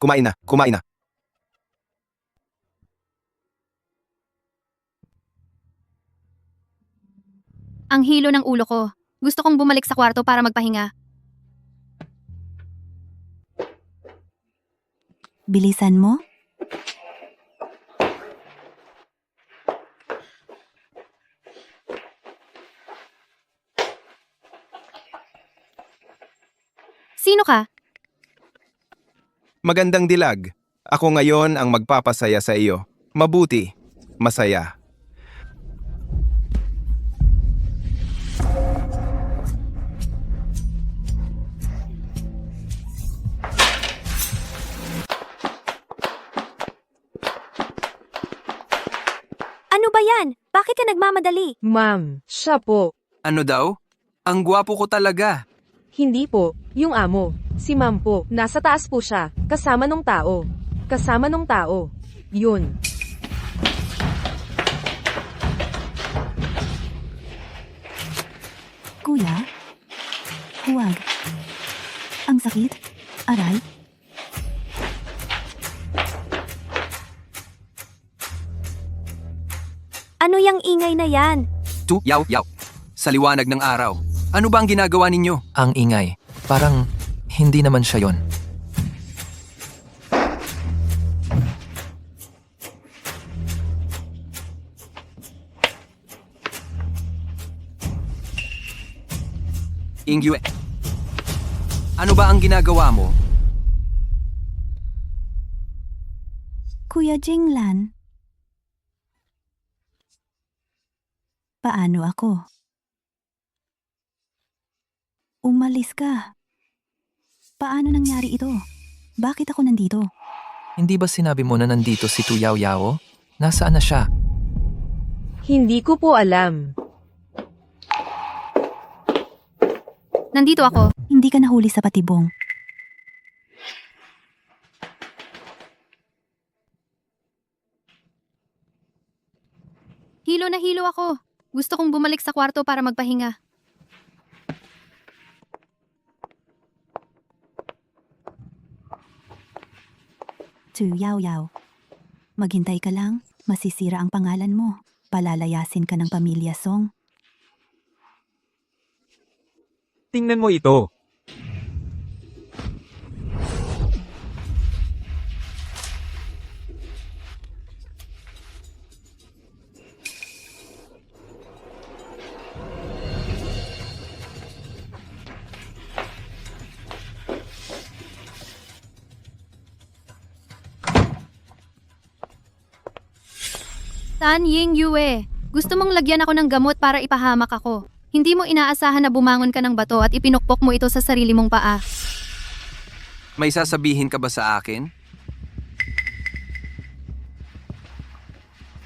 Kumain na, kumain na. Ang hilo ng ulo ko. Gusto kong bumalik sa kwarto para magpahinga. Bilisan mo? Sino ka? Magandang dilag. Ako ngayon ang magpapasaya sa iyo. Mabuti. Masaya. Ano ba yan? Bakit ka nagmamadali? Ma'am, siya po. Ano daw? Ang gwapo ko talaga. Hindi po. Yung amo. Si ma'am po. Nasa taas po siya. Kasama nung tao. Kasama nung tao. Yun. Kuya? Huwag. Ang sakit? Aray? Ano yang ingay na yan? Tu, yaw, yaw. Sa liwanag ng araw. Ano ba ang ginagawa ninyo? Ang ingay. Parang hindi naman siya yon. Ingyue. Ano ba ang ginagawa mo? Kuya Jinglan? Paano ako? Umalis ka. Paano nangyari ito? Bakit ako nandito? Hindi ba sinabi mo na nandito si Tu Yao Yao? Nasaan na siya? Hindi ko po alam. Nandito ako. Hindi ka nahuli sa patibong. Hilo na hilo ako. Gusto kong bumalik sa kwarto para magpahinga. Tu Yao Yao. Maghintay ka lang, masisira ang pangalan mo. Palalayasin ka ng pamilya Song. Tingnan mo ito. Tanying Yue. Gusto mong lagyan ako ng gamot para ipahamak ako. Hindi mo inaasahan na bumangon ka ng bato at ipinukpok mo ito sa sarili mong paa. May sasabihin ka ba sa akin?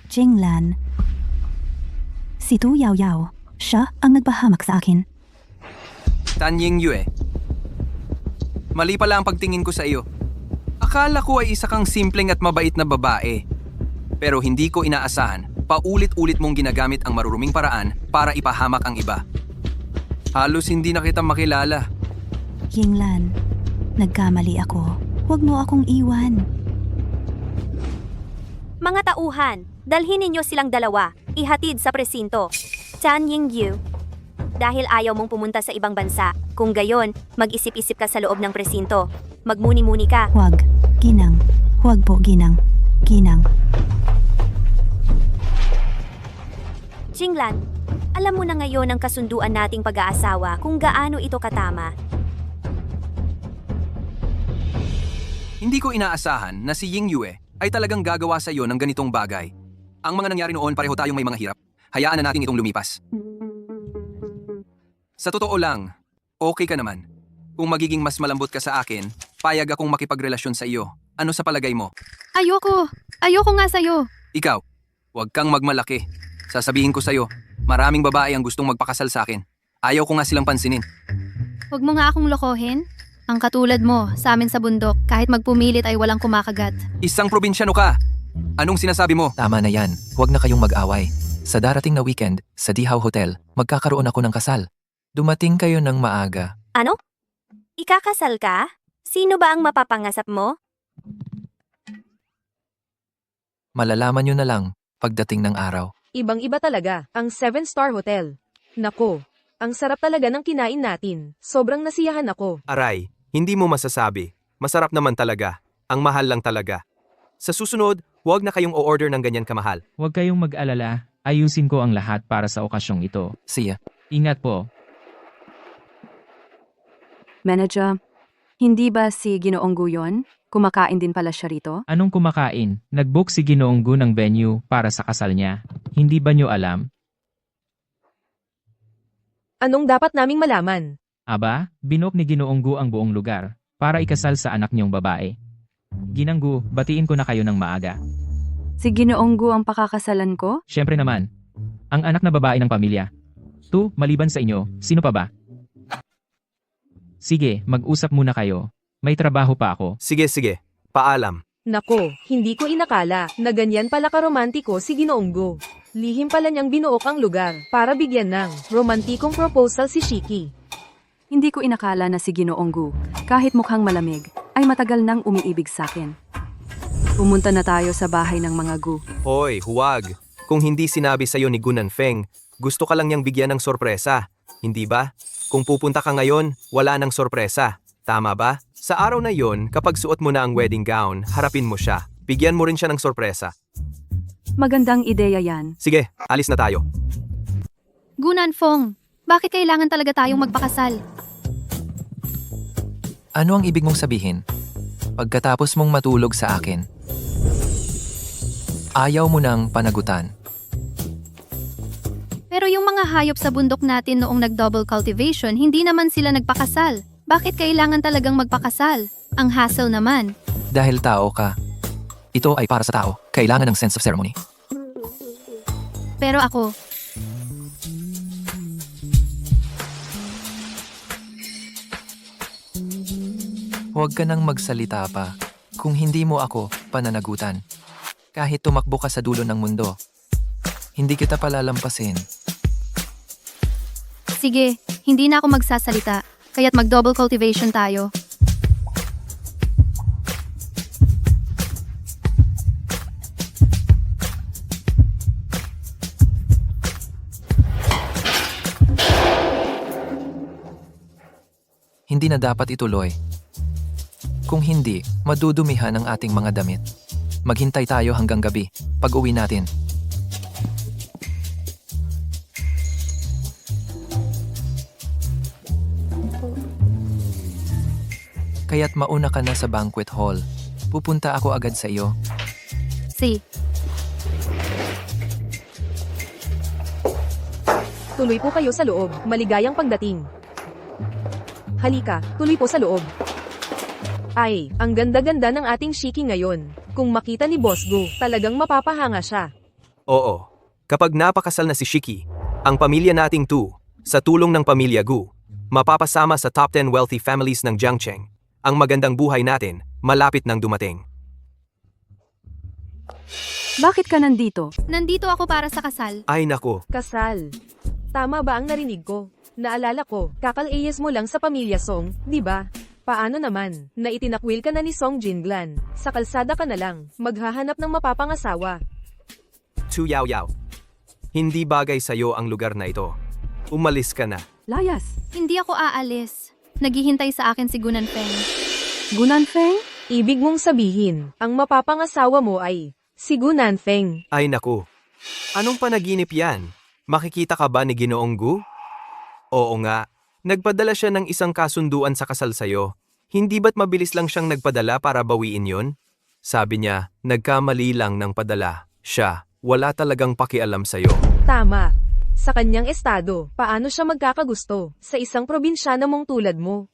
Jinglan. Si Tu Yao Yao. Siya ang nagpahamak sa akin. Tanying Yue. Mali pala ang pagtingin ko sa iyo. Akala ko ay isa kang simpleng at mabait na babae. Pero hindi ko inaasahan Paulit-ulit mong ginagamit ang maruruming paraan para ipahamak ang iba. Halos hindi na kita makilala. Yinglan, nagkamali ako. Huwag mo akong iwan. Mga tauhan, dalhin ninyo silang dalawa, ihatid sa presinto. Chan Yingyu. Dahil ayaw mong pumunta sa ibang bansa, kung gayon, mag-isip-isip ka sa loob ng presinto. Magmuni-muni ka. Huwag, Ginang. Huwag po, Ginang. Ginang. Jinglan, alam mo na ngayon ang kasunduan nating pag-aasawa kung gaano ito katama. Hindi ko inaasahan na si Ying Yue ay talagang gagawa sa iyo ng ganitong bagay. Ang mga nangyari noon pareho tayong may mga hirap. Hayaan na natin itong lumipas. Sa totoo lang, okay ka naman. Kung magiging mas malambot ka sa akin, payag akong makipagrelasyon sa iyo. Ano sa palagay mo? Ayoko! Ayoko nga sa'yo! Ikaw, huwag kang magmalaki. Sasabihin ko sa'yo, maraming babae ang gustong magpakasal sa akin. Ayaw ko nga silang pansinin. Huwag mo nga akong lokohin. Ang katulad mo, sa amin sa bundok, kahit magpumilit ay walang kumakagat. Isang probinsyano ka! Anong sinasabi mo? Tama na yan. Huwag na kayong mag-away. Sa darating na weekend, sa Dihaw Hotel, magkakaroon ako ng kasal. Dumating kayo ng maaga. Ano? Ikakasal ka? Sino ba ang mapapangasap mo? Malalaman nyo na lang pagdating ng araw. Ibang-iba talaga ang 7-star hotel. Nako, ang sarap talaga ng kinain natin. Sobrang nasiyahan ako. Aray, hindi mo masasabi. Masarap naman talaga. Ang mahal lang talaga. Sa susunod, huwag na kayong o-order ng ganyan kamahal. Huwag kayong mag-alala. Ayusin ko ang lahat para sa okasyong ito. Siya. Ingat po. Manager, hindi ba si Ginoong Gu yun? Kumakain din pala siya rito? Anong kumakain? Nag-book si Ginoong Gu ng venue para sa kasal niya. Hindi ba nyo alam? Anong dapat naming malaman? Aba, binook ni Ginoong Gu ang buong lugar para ikasal sa anak niyong babae. Ginang Gu, batiin ko na kayo ng maaga. Si Ginoong Gu ang pakakasalan ko? Siyempre naman, ang anak na babae ng pamilya. Maliban sa inyo, sino pa ba? Sige, mag-usap muna kayo. May trabaho pa ako. Sige, sige. Paalam. Nako, hindi ko inakala na ganyan pala karomantiko si Ginoong Gu. Lihim pala niyang binuok ang lugar para bigyan ng romantikong proposal si Shiki. Hindi ko inakala na si Ginoong Gu, kahit mukhang malamig, ay matagal nang umiibig sa akin. Pumunta na tayo sa bahay ng mga Gu. Hoy, huwag. Kung hindi sinabi sa'yo ni Gunan Feng, gusto ka lang niyang bigyan ng sorpresa. Hindi ba? Kung pupunta ka ngayon, wala nang sorpresa. Tama ba? Sa araw na yon, kapag suot mo na ang wedding gown, harapin mo siya. Bigyan mo rin siya ng sorpresa. Magandang ideya yan. Sige, alis na tayo. Gunan Fong, bakit kailangan talaga tayong magpakasal? Ano ang ibig mong sabihin? Pagkatapos mong matulog sa akin, ayaw mo nang panagutan. Pero yung mga hayop sa bundok natin noong nag-double cultivation, hindi naman sila nagpakasal. Bakit kailangan talagang magpakasal? Ang hassle naman. Dahil tao ka. Ito ay para sa tao. Kailangan ng sense of ceremony. Pero ako, Huwag ka nang magsalita pa kung hindi mo ako pananagutan. Kahit tumakbo ka sa dulo ng mundo, hindi kita palalampasin. sige, hindi na ako magsasalita. Kaya't mag-double cultivation tayo. Hindi na dapat ituloy. Kung hindi, madudumihan ang ating mga damit. Maghintay tayo hanggang gabi, pag-uwi natin. Kaya't mauna ka na sa banquet hall. Pupunta ako agad sa iyo. Si, Tuloy po kayo sa loob. Maligayang pagdating. Halika, tuloy po sa loob. Ay, ang ganda-ganda ng ating Shiki ngayon. Kung makita ni Boss Gu, talagang mapapahanga siya. Oo. Kapag napakasal na si Shiki, ang pamilya nating Tu, sa tulong ng pamilya Gu, mapapasama sa top 10 wealthy families ng Jiangcheng. Ang magandang buhay natin, malapit nang dumating. Bakit ka nandito? Nandito ako para sa kasal. Ay nako, Kasal. Tama ba ang narinig ko? Naalala ko, kakal-AS mo lang sa pamilya Song, di ba? Paano naman, na itinakwil ka na ni Song Jinglan? Sa kalsada ka na lang, maghahanap ng mapapangasawa. Tu Yao Yao. Hindi bagay sa'yo ang lugar na ito. Umalis ka na. Layas. Hindi ako aalis. Naghihintay sa akin si Gunan Feng. Gunan Feng? Ibig mong sabihin, ang mapapangasawa mo ay si Gunan Feng. Ay naku. Anong panaginip yan? Makikita ka ba ni Ginoong Gu? Oo nga. Nagpadala siya ng isang kasunduan sa kasal sa'yo. Hindi ba't mabilis lang siyang nagpadala para bawiin yon? Sabi niya, nagkamali lang ng padala. Siya, wala talagang pakialam sa'yo. Tama. Sa kanyang estado, paano siya magkakagusto sa isang probinsyana mong tulad mo?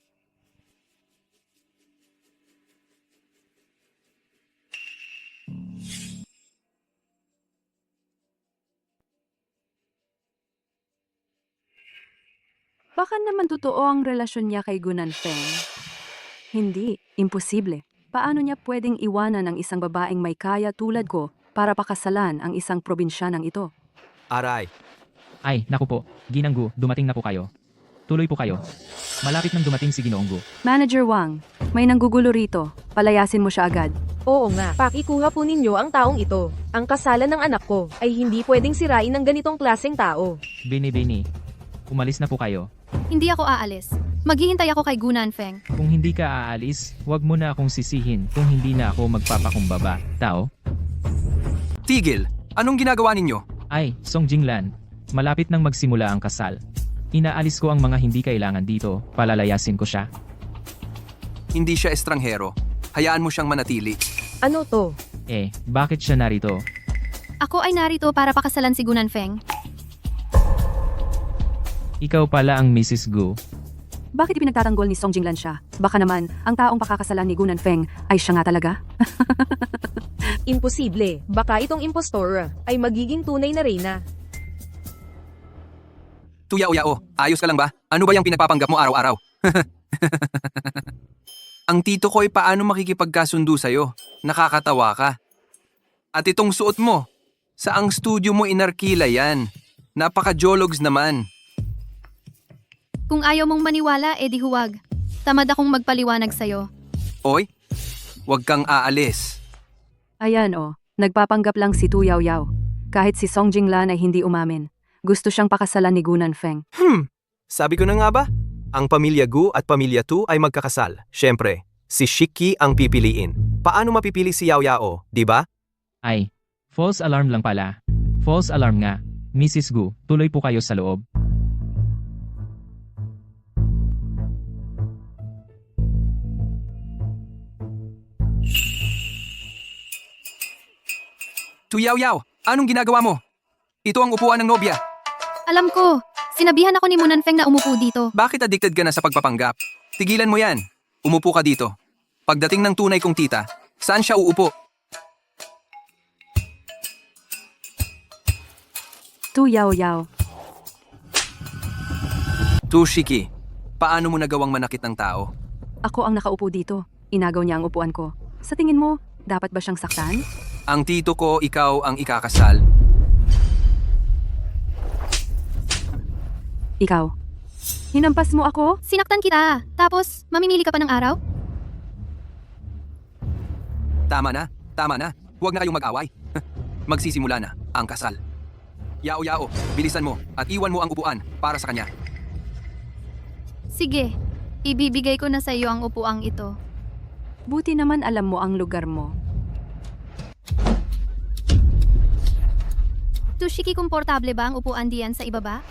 Baka naman totoo ang relasyon niya kay Gunan Feng. Hindi, imposible. Paano niya pwedeng iwanan ang isang babaeng may kaya tulad ko para pakasalan ang isang probinsyanang ito? Aray, Ay, naku po. Ginang Gu, dumating na po kayo. Tuloy po kayo. Malapit nang dumating si Ginoong Gu. Manager Wang, may nanggugulo rito. Palayasin mo siya agad. Oo nga, pakikuha po ninyo ang taong ito. Ang kasalan ng anak ko ay hindi pwedeng sirain ng ganitong klaseng tao. Bini, umalis na po kayo. Hindi ako aalis. Maghihintay ako kay Gunan Feng. Kung hindi ka aalis, huwag mo na akong sisihin kung hindi na ako magpapakumbaba. Tao? Tigil! Anong ginagawa ninyo? Ay, Song Jinglan. Malapit nang magsimula ang kasal. Inaalis ko ang mga hindi kailangan dito. Palalayasin ko siya. Hindi siya estranghero. Hayaan mo siyang manatili. Ano to? Bakit siya narito? Ako ay narito para pakasalan si Gunan Feng. Ikaw pala ang Mrs. Gu. Bakit ipinagtatanggol ni Song Jinglan siya? Baka naman, ang taong pakakasalan ni Gunan Feng ay siya nga talaga? Imposible. Baka itong impostor ay magiging tunay na reyna. Tuyao-yao, ayos ka lang ba? Ano ba yung pinagpapanggap mo araw-araw? Ang tito ko'y paano makikipagkasundo sa'yo? Nakakatawa ka. At itong suot mo, saang studio mo inarkila yan? Napaka-jologs naman. Kung ayaw mong maniwala, edi huwag. Tamad akong magpaliwanag sa'yo. Oy, huwag kang aalis. Ayan nagpapanggap lang si Tu Yao Yao. Kahit si Song Jinglan ay hindi umamin. Gusto siyang pakasalan ni Gunan Feng. sabi ko na nga ba? Ang pamilya Gu at pamilya Tu ay magkakasal. Siyempre, si Shiki ang pipiliin. Paano mapipili si Yao Yao, di ba? Ay, false alarm lang pala. False alarm nga. Mrs. Gu, tuloy po kayo sa loob. Tuyao-yao, anong ginagawa mo? Ito ang upuan ng nobya. Alam ko, sinabihan ako ni Gunan Feng na umupo dito. Bakit addicted ka na sa pagpapanggap? Tigilan mo yan. Umupo ka dito. Pagdating ng tunay kong tita, saan siya uupo? Tu Yao Yao. Tu Shiki, paano mo nagawang manakit ng tao? Ako ang nakaupo dito. Inagaw niya ang upuan ko. Sa tingin mo, dapat ba siyang saktan? Ang tito ko, ikaw ang ikakasal. Ikaw. Hinampas mo ako? Sinaktan kita, tapos mamimili ka pa ng araw? Tama na. Huwag na kayong mag-away. Magsisimula na ang kasal. Yao-yao, bilisan mo at iwan mo ang upuan para sa kanya. Sige, ibibigay ko na sa iyo ang upuang ito. Buti naman alam mo ang lugar mo. Tushiki, komportable ba ang upuan diyan sa ibaba?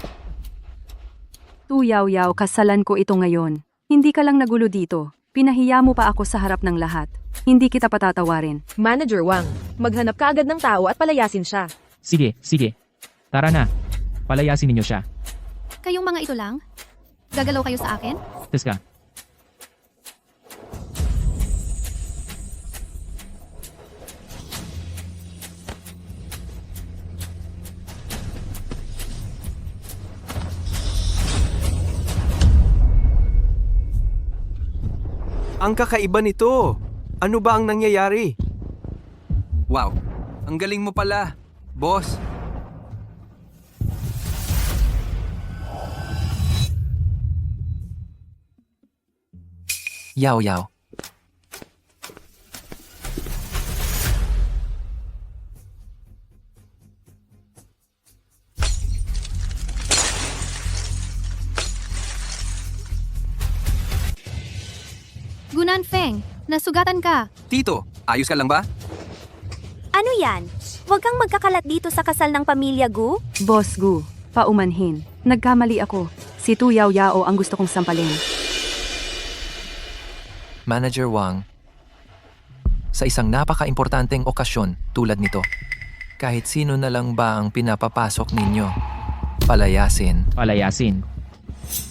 Tu Yao Yao, kasalan ko ito ngayon. Hindi ka lang nagulo dito. Pinahiya mo pa ako sa harap ng lahat. Hindi kita patatawarin. Manager Wang, maghanap ka agad ng tao at palayasin siya. Sige. Tara na. Palayasin ninyo siya. Kayong mga ito lang? Gagalaw kayo sa akin? Teska. Ang kakaiba nito. Ano ba ang nangyayari? Wow, Ang galing mo pala, boss. Yao Yao. Gunan Feng, nasugatan ka. Tito, ayos ka lang ba? Ano yan? Huwag kang magkakalat dito sa kasal ng pamilya Gu. Boss Gu, paumanhin. Nagkamali ako. Si Tu Yao Yao ang gusto kong sampalin. Manager Wang. Sa isang napaka-importanteng okasyon tulad nito, kahit sino na lang ba ang pinapapasok ninyo, palayasin. Palayasin.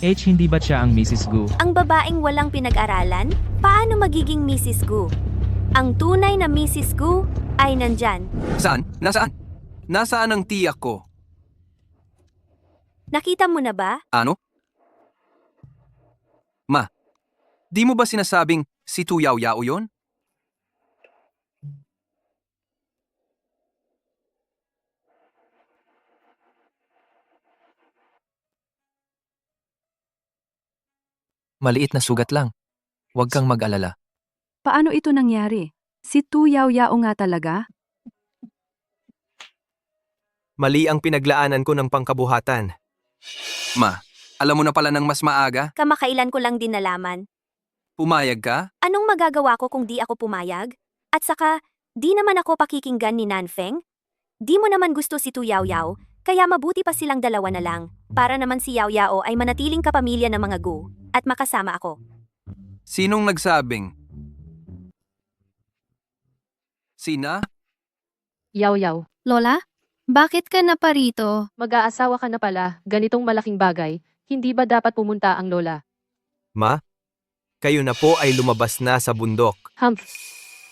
H, hindi ba siya ang Mrs. Gu? Ang babaeng walang pinag-aralan? Paano magiging Mrs. Gu? Ang tunay na Mrs. Gu ay nandyan. Saan? Nasaan? Nasaan ang tiyak ko? Nakita mo na ba? Ano? Ma, di mo ba sinasabing si Tu Yao Yao yon? Maliit na sugat lang. Huwag kang mag-alala. Paano ito nangyari? Si Tu Yao Yao nga talaga? Mali ang pinaglaanan ko ng pangkabuhatan. Ma, alam mo na pala ng mas maaga? Kamakailan ko lang din nalaman. Pumayag ka? Anong magagawa ko kung di ako pumayag? At saka, di naman ako pakikinggan ni Nanfeng? Di mo naman gusto si Tu Yao Yao, kaya mabuti pa silang dalawa na lang, para naman si Yao Yao ay manatiling kapamilya ng mga Gu, at makasama ako. Sinong nagsabing? Sina? Yaw yaw. Lola, bakit ka na pa rito? Mag-aasawa ka na pala, ganitong malaking bagay, hindi ba dapat pumunta ang lola? Ma, kayo na po ay lumabas na sa bundok. Humph.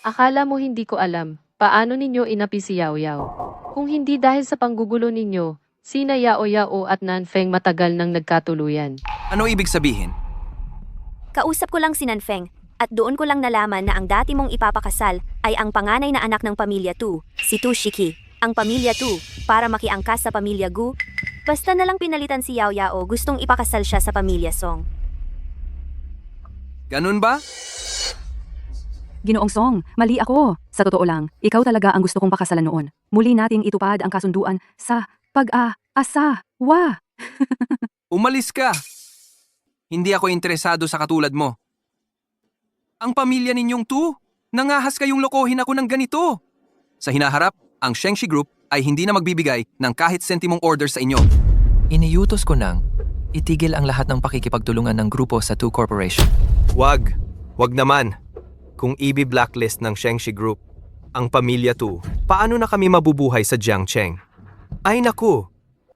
Akala mo hindi ko alam, paano ninyo inapi si Yaw Yaw? Kung hindi dahil sa panggugulo ninyo, sina Yao Yao at Nanfeng matagal nang nagkatuluyan. Ano ibig sabihin? Kausap ko lang si Nanfeng, at doon ko lang nalaman na ang dati mong ipapakasal ay ang panganay na anak ng pamilya Tu, si Tu Shiki. Ang pamilya Tu, para makiangkas sa pamilya Gu, basta na lang pinalitan si Yao Yao gustong ipakasal siya sa pamilya Song. Ganun ba? Ginoong Song, mali ako. Sa totoo lang, ikaw talaga ang gusto kong pakasalan noon. Muli nating itupad ang kasunduan sa pag-asawa. Umalis ka! Hindi ako interesado sa katulad mo. Ang pamilya ninyong Tu, nangahas kayong lokohin ako ng ganito. Sa hinaharap, ang Shengshi Group ay hindi na magbibigay ng kahit sentimong order sa inyo. Iniutos ko nang itigil ang lahat ng pakikipagtulungan ng grupo sa Tu Corporation. Wag naman. Kung i-blacklist ng Shengshi Group, ang pamilya Tu, paano na kami mabubuhay sa Jiangcheng? Ay naku,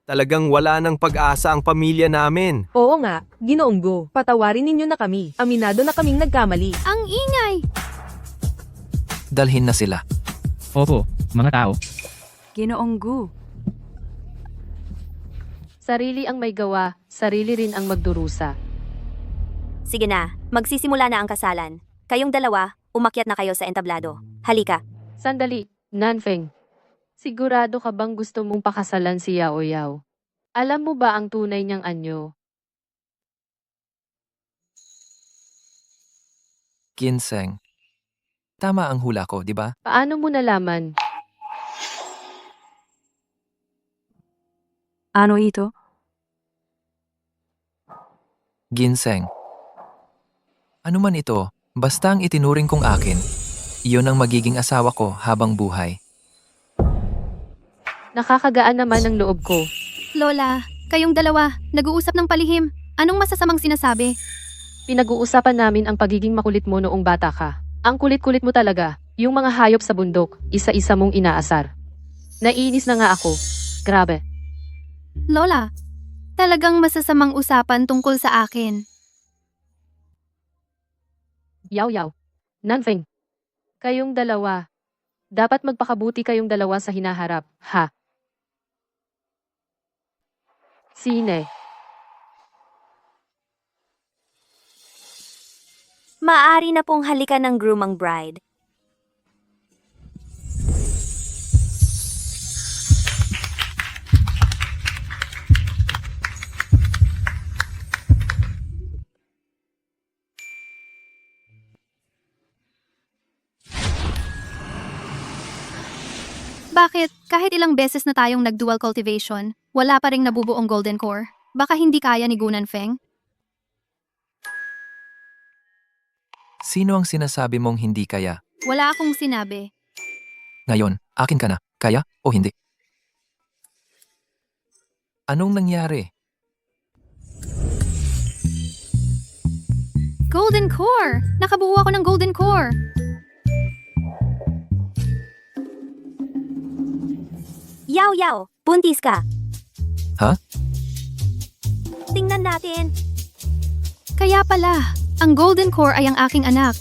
talagang wala ng pag-asa ang pamilya namin. Oo nga, Ginoong Gu, patawarin ninyo na kami. Aminado na kaming nagkamali. Ang ingay! Dalhin na sila. Opo, mga tao. Ginoong Gu. Sarili ang may gawa, sarili rin ang magdurusa. Sige na, magsisimula na ang kasalan. Kayong dalawa, umakyat na kayo sa entablado. Halika. Sandali, Nanfeng. Sigurado ka bang gusto mong pakasalan si Yao Yao? Alam mo ba ang tunay niyang anyo? Ginseng. Tama ang hula ko, di ba? Paano mo nalaman? Ano ito? Ginseng. Ano man ito, basta ang itinuring kong akin, iyon ang magiging asawa ko habang buhay. Nakakagaan naman ang loob ko. Lola, kayong dalawa, nag-uusap ng palihim. Anong masasamang sinasabi? Pinag-uusapan namin ang pagiging makulit mo noong bata ka. Ang kulit-kulit mo talaga, yung mga hayop sa bundok, isa-isa mong inaasar. Naiinis na nga ako. Grabe. Lola, talagang masasamang usapan tungkol sa akin. Yaw yaw. Nanfeng. Kayong dalawa. Dapat magpakabuti kayong dalawa sa hinaharap, ha? Sine. Maaari na pong halikan ng groom ang bride. Bakit, kahit ilang beses na tayong nag-dual cultivation, wala pa ring nabubuong golden core? Baka hindi kaya ni Gunan Feng? Sino ang sinasabi mong hindi kaya? Wala akong sinabi. Ngayon, akin ka na. Kaya o hindi? Anong nangyari? Golden core! Nakabuo ako ng golden core! Yaw, buntis ka. Ha? Tingnan natin. Kaya pala, ang golden core ay ang aking anak.